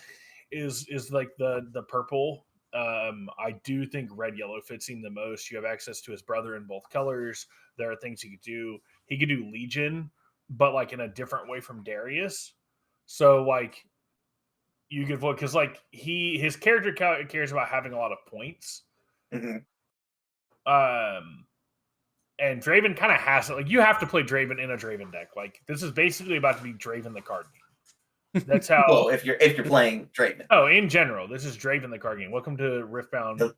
is like the purple. I do think red yellow fits him the most. You have access to his brother in both colors. There are things he could do. He could do Legion, but like in a different way from Darius. So like you could vote because like his character cares about having a lot of points. Mm-hmm. And Draven kind of has it. Like you have to play Draven in a Draven deck. Like this is basically about to be Draven the card game. That's how. Well, if you're playing Draven. Oh, in general, this is Draven the card game. Welcome to Riftbound.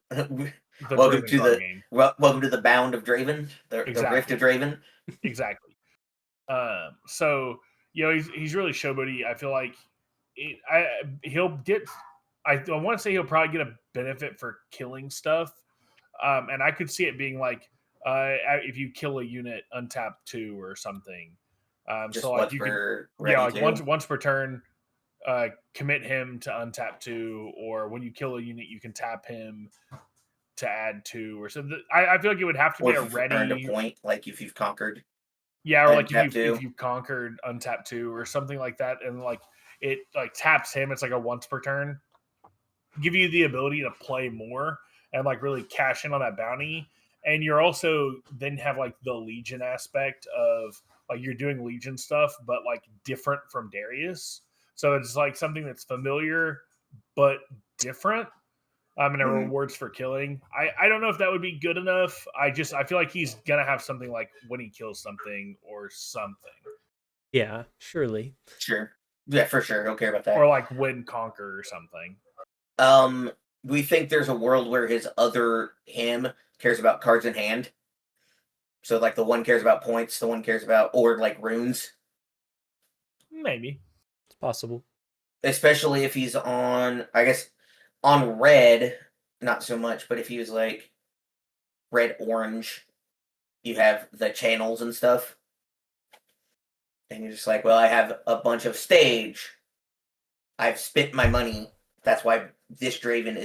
Welcome to the Bound of Draven. The Rift of Draven. Exactly. So he's really showboaty. I feel like he'll get. I want to say he'll probably get a benefit for killing stuff, and I could see it being like if you kill a unit, untap 2 or something. Just so like once you per could, yeah, ready like to. once per turn, commit him to untap 2, or when you kill a unit, you can tap him to add 2 or something. I feel like it would have to Or be a if you've earned a ready, point, like if you've conquered yeah, or like untap if 2. you've conquered untap 2 or something like that, and like it like taps him. It's like a once per turn, give you the ability to play more and like really cash in on that bounty. And you're also then have like the Legion aspect of like you're doing Legion stuff, but like different from Darius. So it's like something that's familiar but different. And it rewards for killing. I don't know if that would be good enough. I feel like he's gonna have something like when he kills something or something. Yeah, surely. Sure. Yeah, for sure. Don't care about that. Or like win conquer or something. We think there's a world where his other him cares about cards in hand. So like the one cares about points, the one cares about or like runes. Maybe. It's possible. Especially if he's on, I guess, on red, not so much, but if he was like red orange, you have the channels and stuff. And you're just like, well, I have a bunch of stage. I've spent my money. That's why this Draven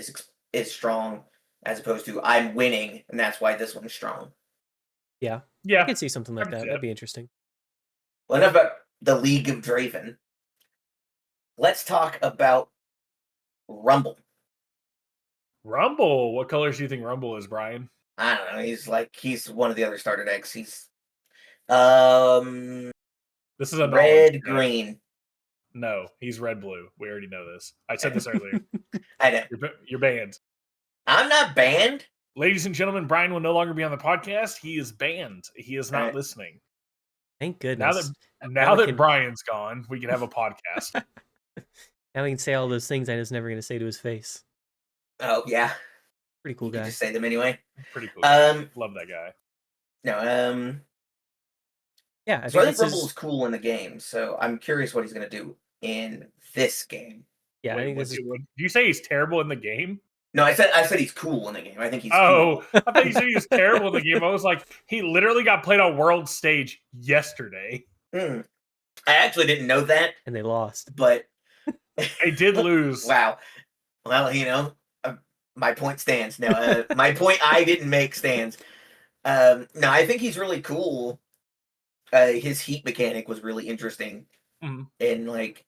is strong, as opposed to I'm winning, and that's why this one's strong. Yeah. Yeah. I could see something like that. That'd be interesting. Well, enough about the League of Draven. Let's talk about Rumble. Rumble. What colors do you think Rumble is, Brian? I don't know. He's one of the other starter decks. He's this is a red green. No, he's red blue. We already know this. I said this earlier. I know. You're banned. I'm not banned. Ladies and gentlemen, Brian will no longer be on the podcast. He is banned. He is not listening. Thank goodness. Now that Brian's gone, we can have a podcast. Now we can say all those things I was never going to say to his face. Oh yeah, pretty cool you guy. Can just say them anyway. Pretty cool. Love that guy. No, yeah. So I think Rumble is cool in the game. So I'm curious what he's going to do in this game. Yeah, Wait, I think this is. Do you say he's terrible in the game? No, I said he's cool in the game. I think he's. Oh, cool. I thought you said he was terrible in the game. I was like, he literally got played on world stage yesterday. I actually didn't know that, and they lost. But they did lose. Wow. Well, my point stands. No, my point I didn't make stands. No, I think he's really cool. His heat mechanic was really interesting, and like,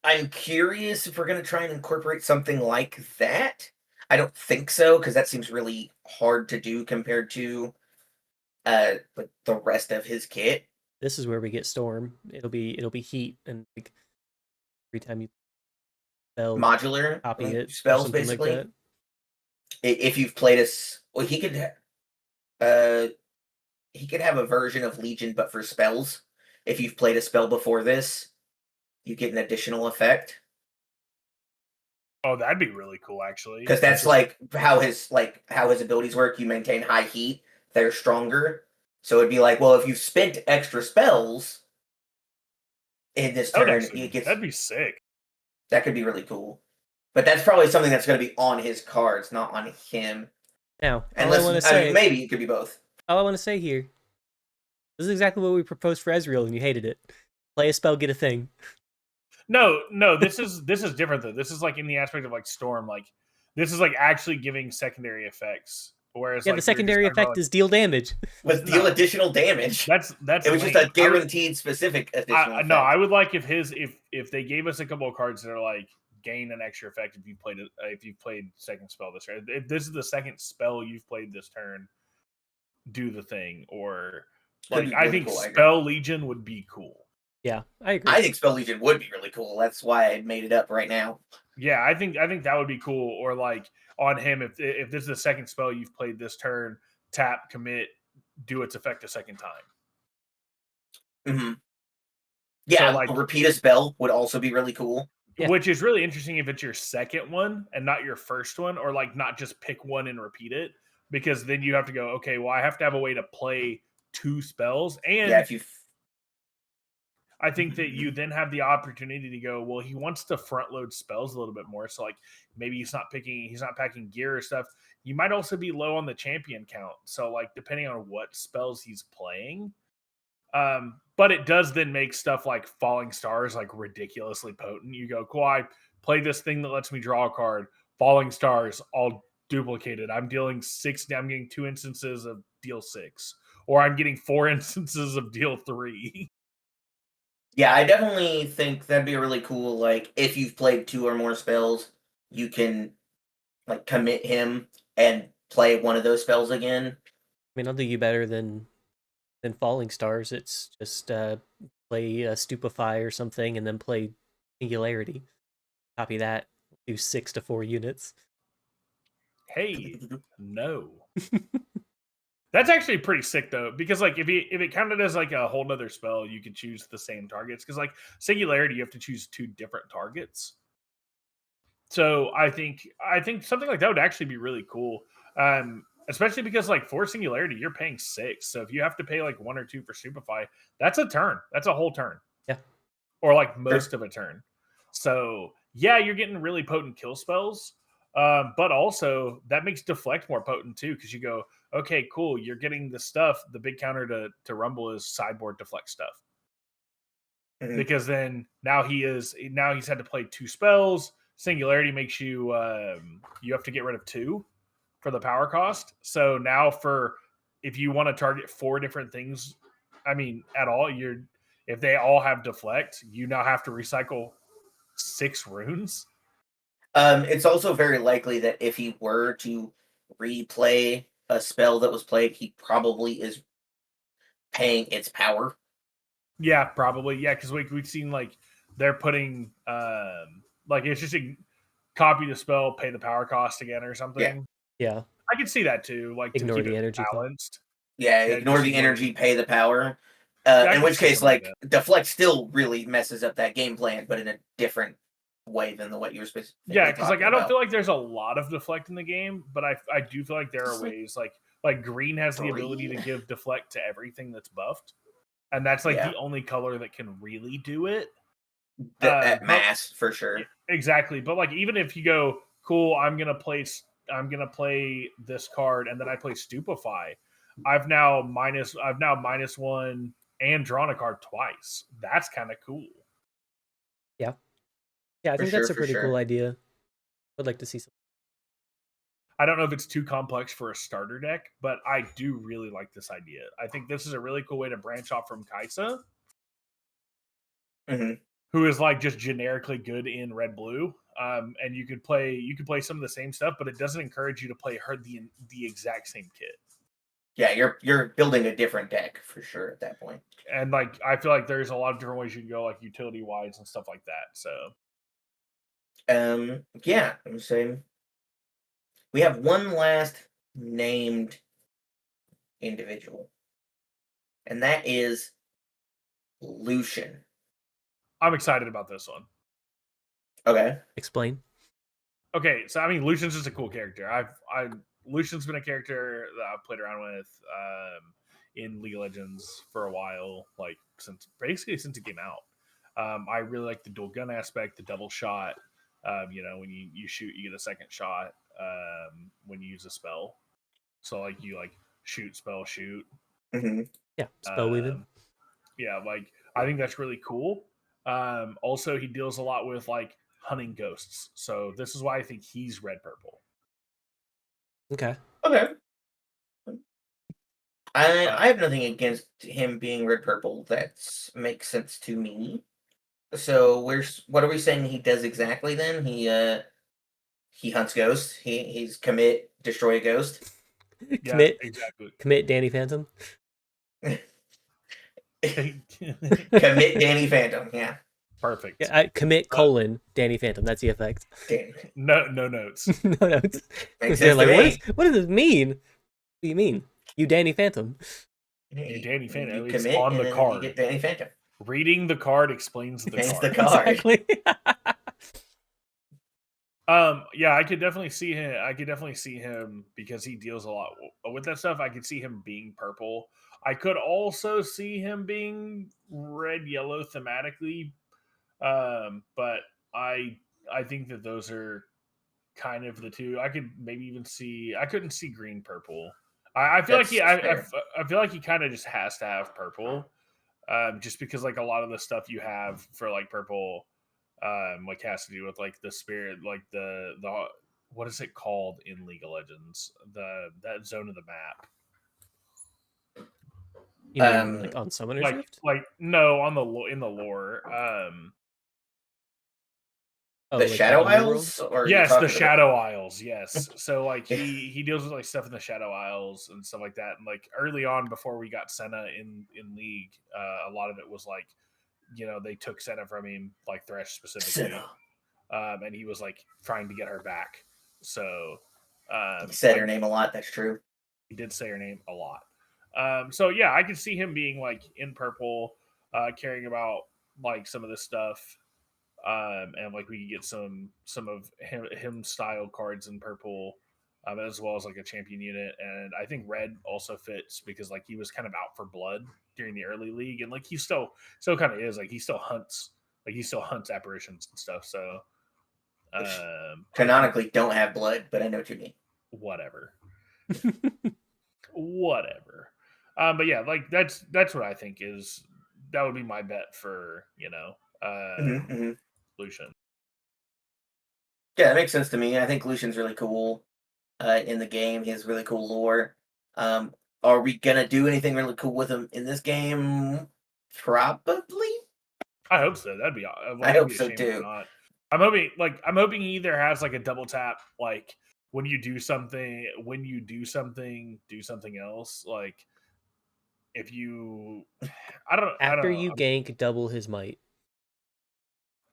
I'm curious if we're gonna try and incorporate something like that. I don't think so because that seems really hard to do compared to the rest of his kit. This is where we get Storm. It'll be heat, and like every time you spell modular copy it spells basically. Like if you've played he could have a version of Legion, but for spells. If you've played a spell before this, you get an additional effect. Oh, that'd be really cool, actually. Because that's like how his abilities work. You maintain high heat; they're stronger. So it'd be like, well, if you've spent extra spells in this turn, that'd be sick. That could be really cool. But that's probably something that's going to be on his cards, not on him. Now, maybe it could be both. All I want to say here, this is exactly what we proposed for Ezreal, and you hated it. Play a spell, get a thing. No, this is different though. This is like in the aspect of like Storm, like this is like actually giving secondary effects. Whereas the secondary effect is deal damage. Deal additional damage. That's it was just a guaranteed specific additional effect. No, I would like if they gave us a couple of cards that are like gain an extra effect if you've played second spell this turn. If this is the second spell you've played this turn, do the thing. Or like I think Spell Legion would be cool. Yeah, I agree. I think Spell Legion would be really cool. That's why I made it up right now. Yeah, I think that would be cool. Or like on him, if this is the second spell you've played this turn, tap, commit, do its effect a second time. Mm-hmm. Yeah, so like repeat a spell would also be really cool. Yeah. Which is really interesting if it's your second one and not your first one, or like not just pick one and repeat it, because then you have to go, okay, well, I have to have a way to play two spells. And yeah, if you I think that you then have the opportunity to go, well, he wants to front load spells a little bit more. So like maybe he's not packing gear or stuff. You might also be low on the champion count. So like depending on what spells he's playing. But it does then make stuff like Falling Stars like ridiculously potent. You go, cool, I play this thing that lets me draw a card. Falling Stars, all duplicated. I'm getting 2 instances of deal 6. Or I'm getting 4 instances of deal 3. Yeah, I definitely think that'd be really cool. Like, if you've played 2 or more spells, you can like commit him and play one of those spells again. I mean, I'll do you better than Falling Stars. It's just play Stupefy or something, and then play Singularity. Copy that. Do 6 to 4 units. Hey, no. That's actually pretty sick though, because like if it counted as like a whole nother spell, you could choose the same targets. Because like Singularity, you have to choose 2 different targets. So I think something like that would actually be really cool. Especially because like for Singularity, you're paying 6. So if you have to pay like 1 or 2 for Stupefy, that's a turn. That's a whole turn. Yeah. Or like most of a turn. So yeah, you're getting really potent kill spells. But also that makes Deflect more potent too, because you go, okay, cool, you're getting the stuff. The big counter to Rumble is sideboard Deflect stuff. Mhm. Because then now he's had to play 2 spells. Singularity makes you you have to get rid of 2 for the power cost. So now if you want to target 4 different things, I mean at all, if they all have Deflect, you now have to recycle 6 runes. It's also very likely that if he were to replay a spell that was played, he probably is paying its power. Yeah, probably. Yeah, because we've seen like they're putting like it's just a copy the spell, pay the power cost again or something. Yeah. I could see that too, like Ignore to keep the it energy cost. balanced. Yeah, Yeah, ignore just the ignore energy, the- pay the power. Yeah, I In could which see case, something like, Deflect still really messes up that game plan, but in a different way than what you're specifically Yeah, because like talking I don't about. feel like there's a lot of Deflect in the game, but I do feel like there are ways like Green has the ability to 3? give Deflect to everything that's buffed, and that's like Yeah. the only color that can really do it. At But- mass, for sure. Yeah, exactly. But like even if you go, cool, I'm gonna play this card and then I play Stupefy, I've now -1 and drawn a card twice. That's kind of cool. Yeah, I For think sure, that's a for pretty sure. cool idea. I'd like to see some. I don't know if it's too complex for a starter deck, but I do really like this idea. I think this is a really cool way to branch off from Kaisa, Mhm. who is like just generically good in red blue. And you could play some of the same stuff, but it doesn't encourage you to play her the exact same kit. Yeah, you're building a different deck for sure at that point. And like I feel like there's a lot of different ways you can go, like utility wise and stuff like that. So Yeah, I'm saying we have one last named individual, and that is Lucian. I'm excited about this one. Okay. Explain. Okay, so I mean Lucian's just a cool character. Lucian's been a character that I've played around with in League of Legends for a while, like since it came out. I really like the dual gun aspect, the double shot. When you shoot, you get a second shot when you use a spell. So like you like shoot, spell, shoot. Mm-hmm. Yeah, spell weaving. Yeah, like I think that's really cool. Also, he deals a lot with like hunting ghosts. So this is why I think he's red purple. Okay. Okay. I have nothing against him being red purple. That makes sense to me. So what are we saying he does exactly then? He hunts ghosts. He's commit, destroy a ghost. Commit, exactly. commit Danny Phantom. Commit Danny Phantom. Yeah. Perfect. Yeah, commit Danny Phantom. That's the effect. Danny. No notes. No notes. Makes They're sense like, to me. what does this mean? What do you mean? You Danny Phantom. You Danny Phantom. You It's commit on the and card. You get Danny Phantom. Reading the card explains the Explains card. the card. Exactly. Yeah, I could definitely see him. Because he deals a lot with that stuff. I could see him being purple. I could also see him being red yellow thematically, but I think that those are kind of the two. I could maybe even see. I couldn't see green purple. I feel like That's he. fair. I feel like he kind of just has to have purple, just because like a lot of the stuff you have for like purple, like has to do with like the spirit, like the what is it called in League of Legends? That zone of the map. You mean like on Summoner's Rift? Like no, on the in the lore. Oh, The like Shadow Underworld? Isles, or are you Yes, the talking about? Shadow Isles. Yes, so like he deals with like stuff in the Shadow Isles and stuff like that. And like early on, before we got Senna in League, a lot of it was like, they took Senna from him, like Thresh specifically, Senna. And he was like trying to get her back. So He said like, her name a lot. That's true. he did say her name a lot. So yeah, I could see him being like in purple, caring about like some of this stuff. And like we could get some of him style cards in purple, as well as like a champion unit. And I think red also fits because like he was kind of out for blood during the early league, and like he still kind of is, like he still hunts apparitions and stuff. So Canonically, don't have blood, but I know what you mean. whatever. But yeah, like that's what I think is, that would be my bet for Lucian. Yeah, that makes sense to me. I think Lucian's really cool in the game. He has really cool lore. Are we gonna do anything really cool with him in this game? Probably. I hope so. That'd be. I hope so too. Not. I'm hoping he either has like a double tap, like when you do something, do something else. Like if you, I don't After know. you gank, double his might.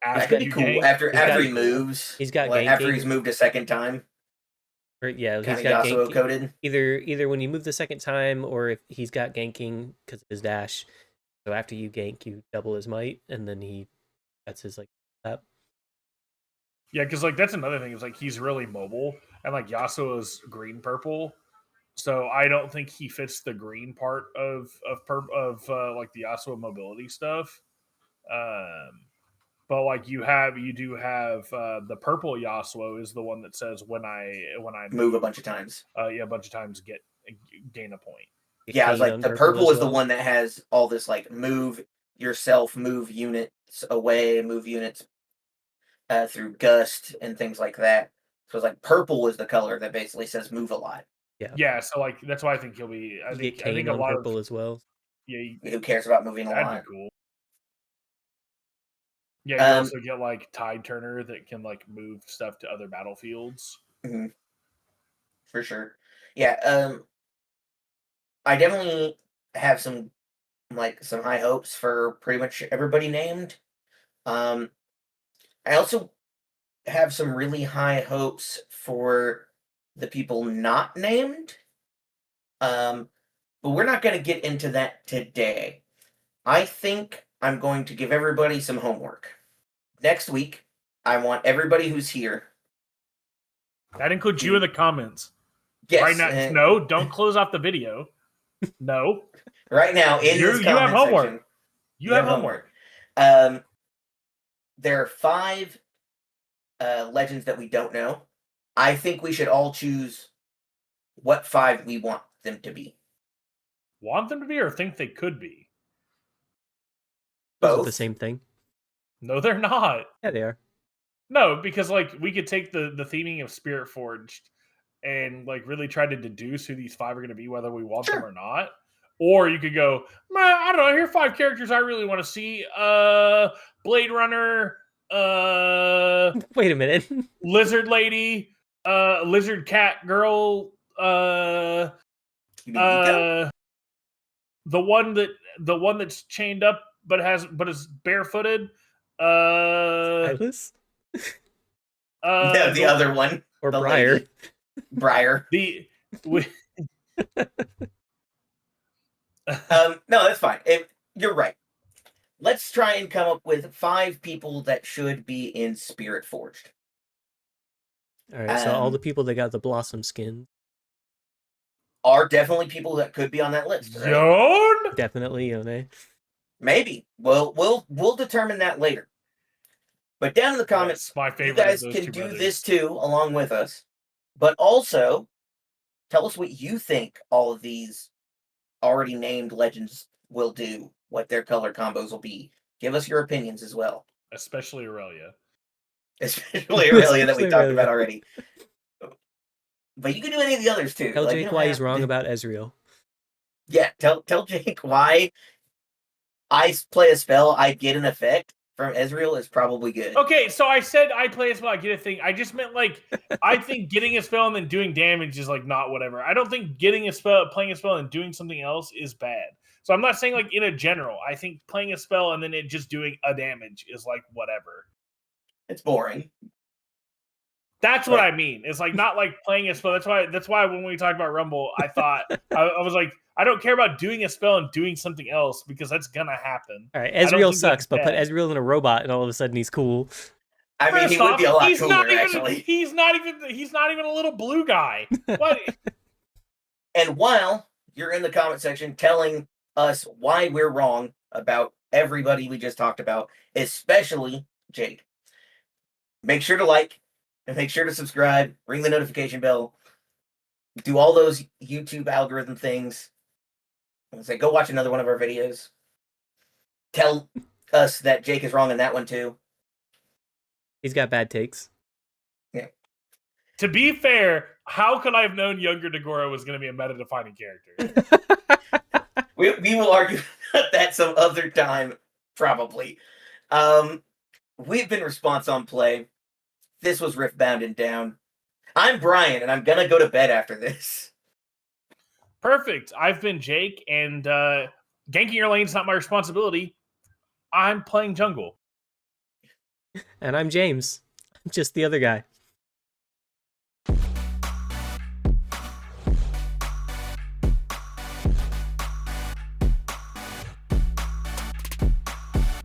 That could be you cool. gank, After he moves, He's got like, after ganking. he's moved a second time. Or, yeah, Kind he's of got Yasuo ganking. coded. Either when you move the second time, or if he's got ganking because of his dash. So after you gank, you double his might, and then that's his like tap. Yeah, because like that's another thing. Is like he's really mobile, and like Yasuo is green purple, so I don't think he fits the green part of like the Yasuo mobility stuff. But like you do have the purple Yasuo is the one that says when I move a bunch of times. A bunch of times gain a point. Yeah, I was like, the purple is the one that has all this like move yourself, move units away, move units through gust and things like that. So it's like purple is the color that basically says move a lot. Yeah. So like that's why I think he'll be. I think a lot purple as well. Yeah. Who cares about moving a lot? That'd be cool. Yeah, you also get like Tide Turner that can like move stuff to other battlefields. Mm-hmm. For sure. Yeah. I definitely have some high hopes for pretty much everybody named. I also have some really high hopes for the people not named. But we're not going to get into that today. I think I'm going to give everybody some homework. Next week, I want everybody who's here. That includes you in the comments. Yes. Right now, no, don't close off the video. No. Right now, in this comment you have homework. section, you have homework. There are 5 legends that we don't know. I think we should all choose what 5 we want them to be. Want them to be, or think they could be? Both are the same thing. No, they're not. Yeah, they are. No, because like we could take the theming of Spiritforged and like really try to deduce who these 5 are going to be, whether we want them or not. Or you could go, I don't know, here are 5 characters I really want to see. Blade Runner, wait a minute. Lizard Lady, Lizard Cat Girl, the one that's chained up but is barefooted. Silas? No, the other one. Or Briar. Briar. No, that's fine. You're right. Let's try and come up with 5 people that should be in Spiritforged. All right, so all the people that got the Blossom skin. are definitely people that could be on that list. Right? Yone? Definitely Yone. Maybe. We'll determine that later. But down in the comments, Yes, my you favorite guys of those can two do brothers. this too, along with us. But also, tell us what you think all of these already named legends will do, what their color combos will be. Give us your opinions as well. Especially Irelia. Especially Irelia that we Especially talked Irelia. about already. But you can do any of the others too. Tell Like, you Jake don't why have he's wrong to- about Ezreal. Yeah, tell Jake why I play a spell, I get an effect from Ezreal is probably good. Okay, so I said I play a spell, I get a thing. I just meant like I think getting a spell and then doing damage is like not whatever. I don't think getting a spell, playing a spell and doing something else is bad. So I'm not saying like in a general. I think playing a spell and then it just doing a damage is like whatever. It's boring. That's what I mean. It's like not like playing a spell. That's why when we talked about Rumble, I thought I was like, I don't care about doing a spell and doing something else because that's gonna happen. All right, I don't Ezreal think sucks, that's but put bad. Ezreal in a robot and all of a sudden he's cool. I mean, he First would off, be a lot he's cooler, not even, actually. He's not even a little blue guy. What? And while you're in the comment section telling us why we're wrong about everybody we just talked about, especially Jake, make sure to like and make sure to subscribe, ring the notification bell, do all those YouTube algorithm things. And say, go watch another one of our videos. Tell us that Jake is wrong in that one too. He's got bad takes. To be fair, how could I have known younger Dagora was going to be a meta-defining character? We will argue that some other time, probably. We've been Response on Play. This was Riftbound and Down. I'm Brian, and I'm gonna go to bed after this. Perfect. I've been Jake, and ganking your lane's not my responsibility. I'm playing jungle. And I'm James. I'm just the other guy.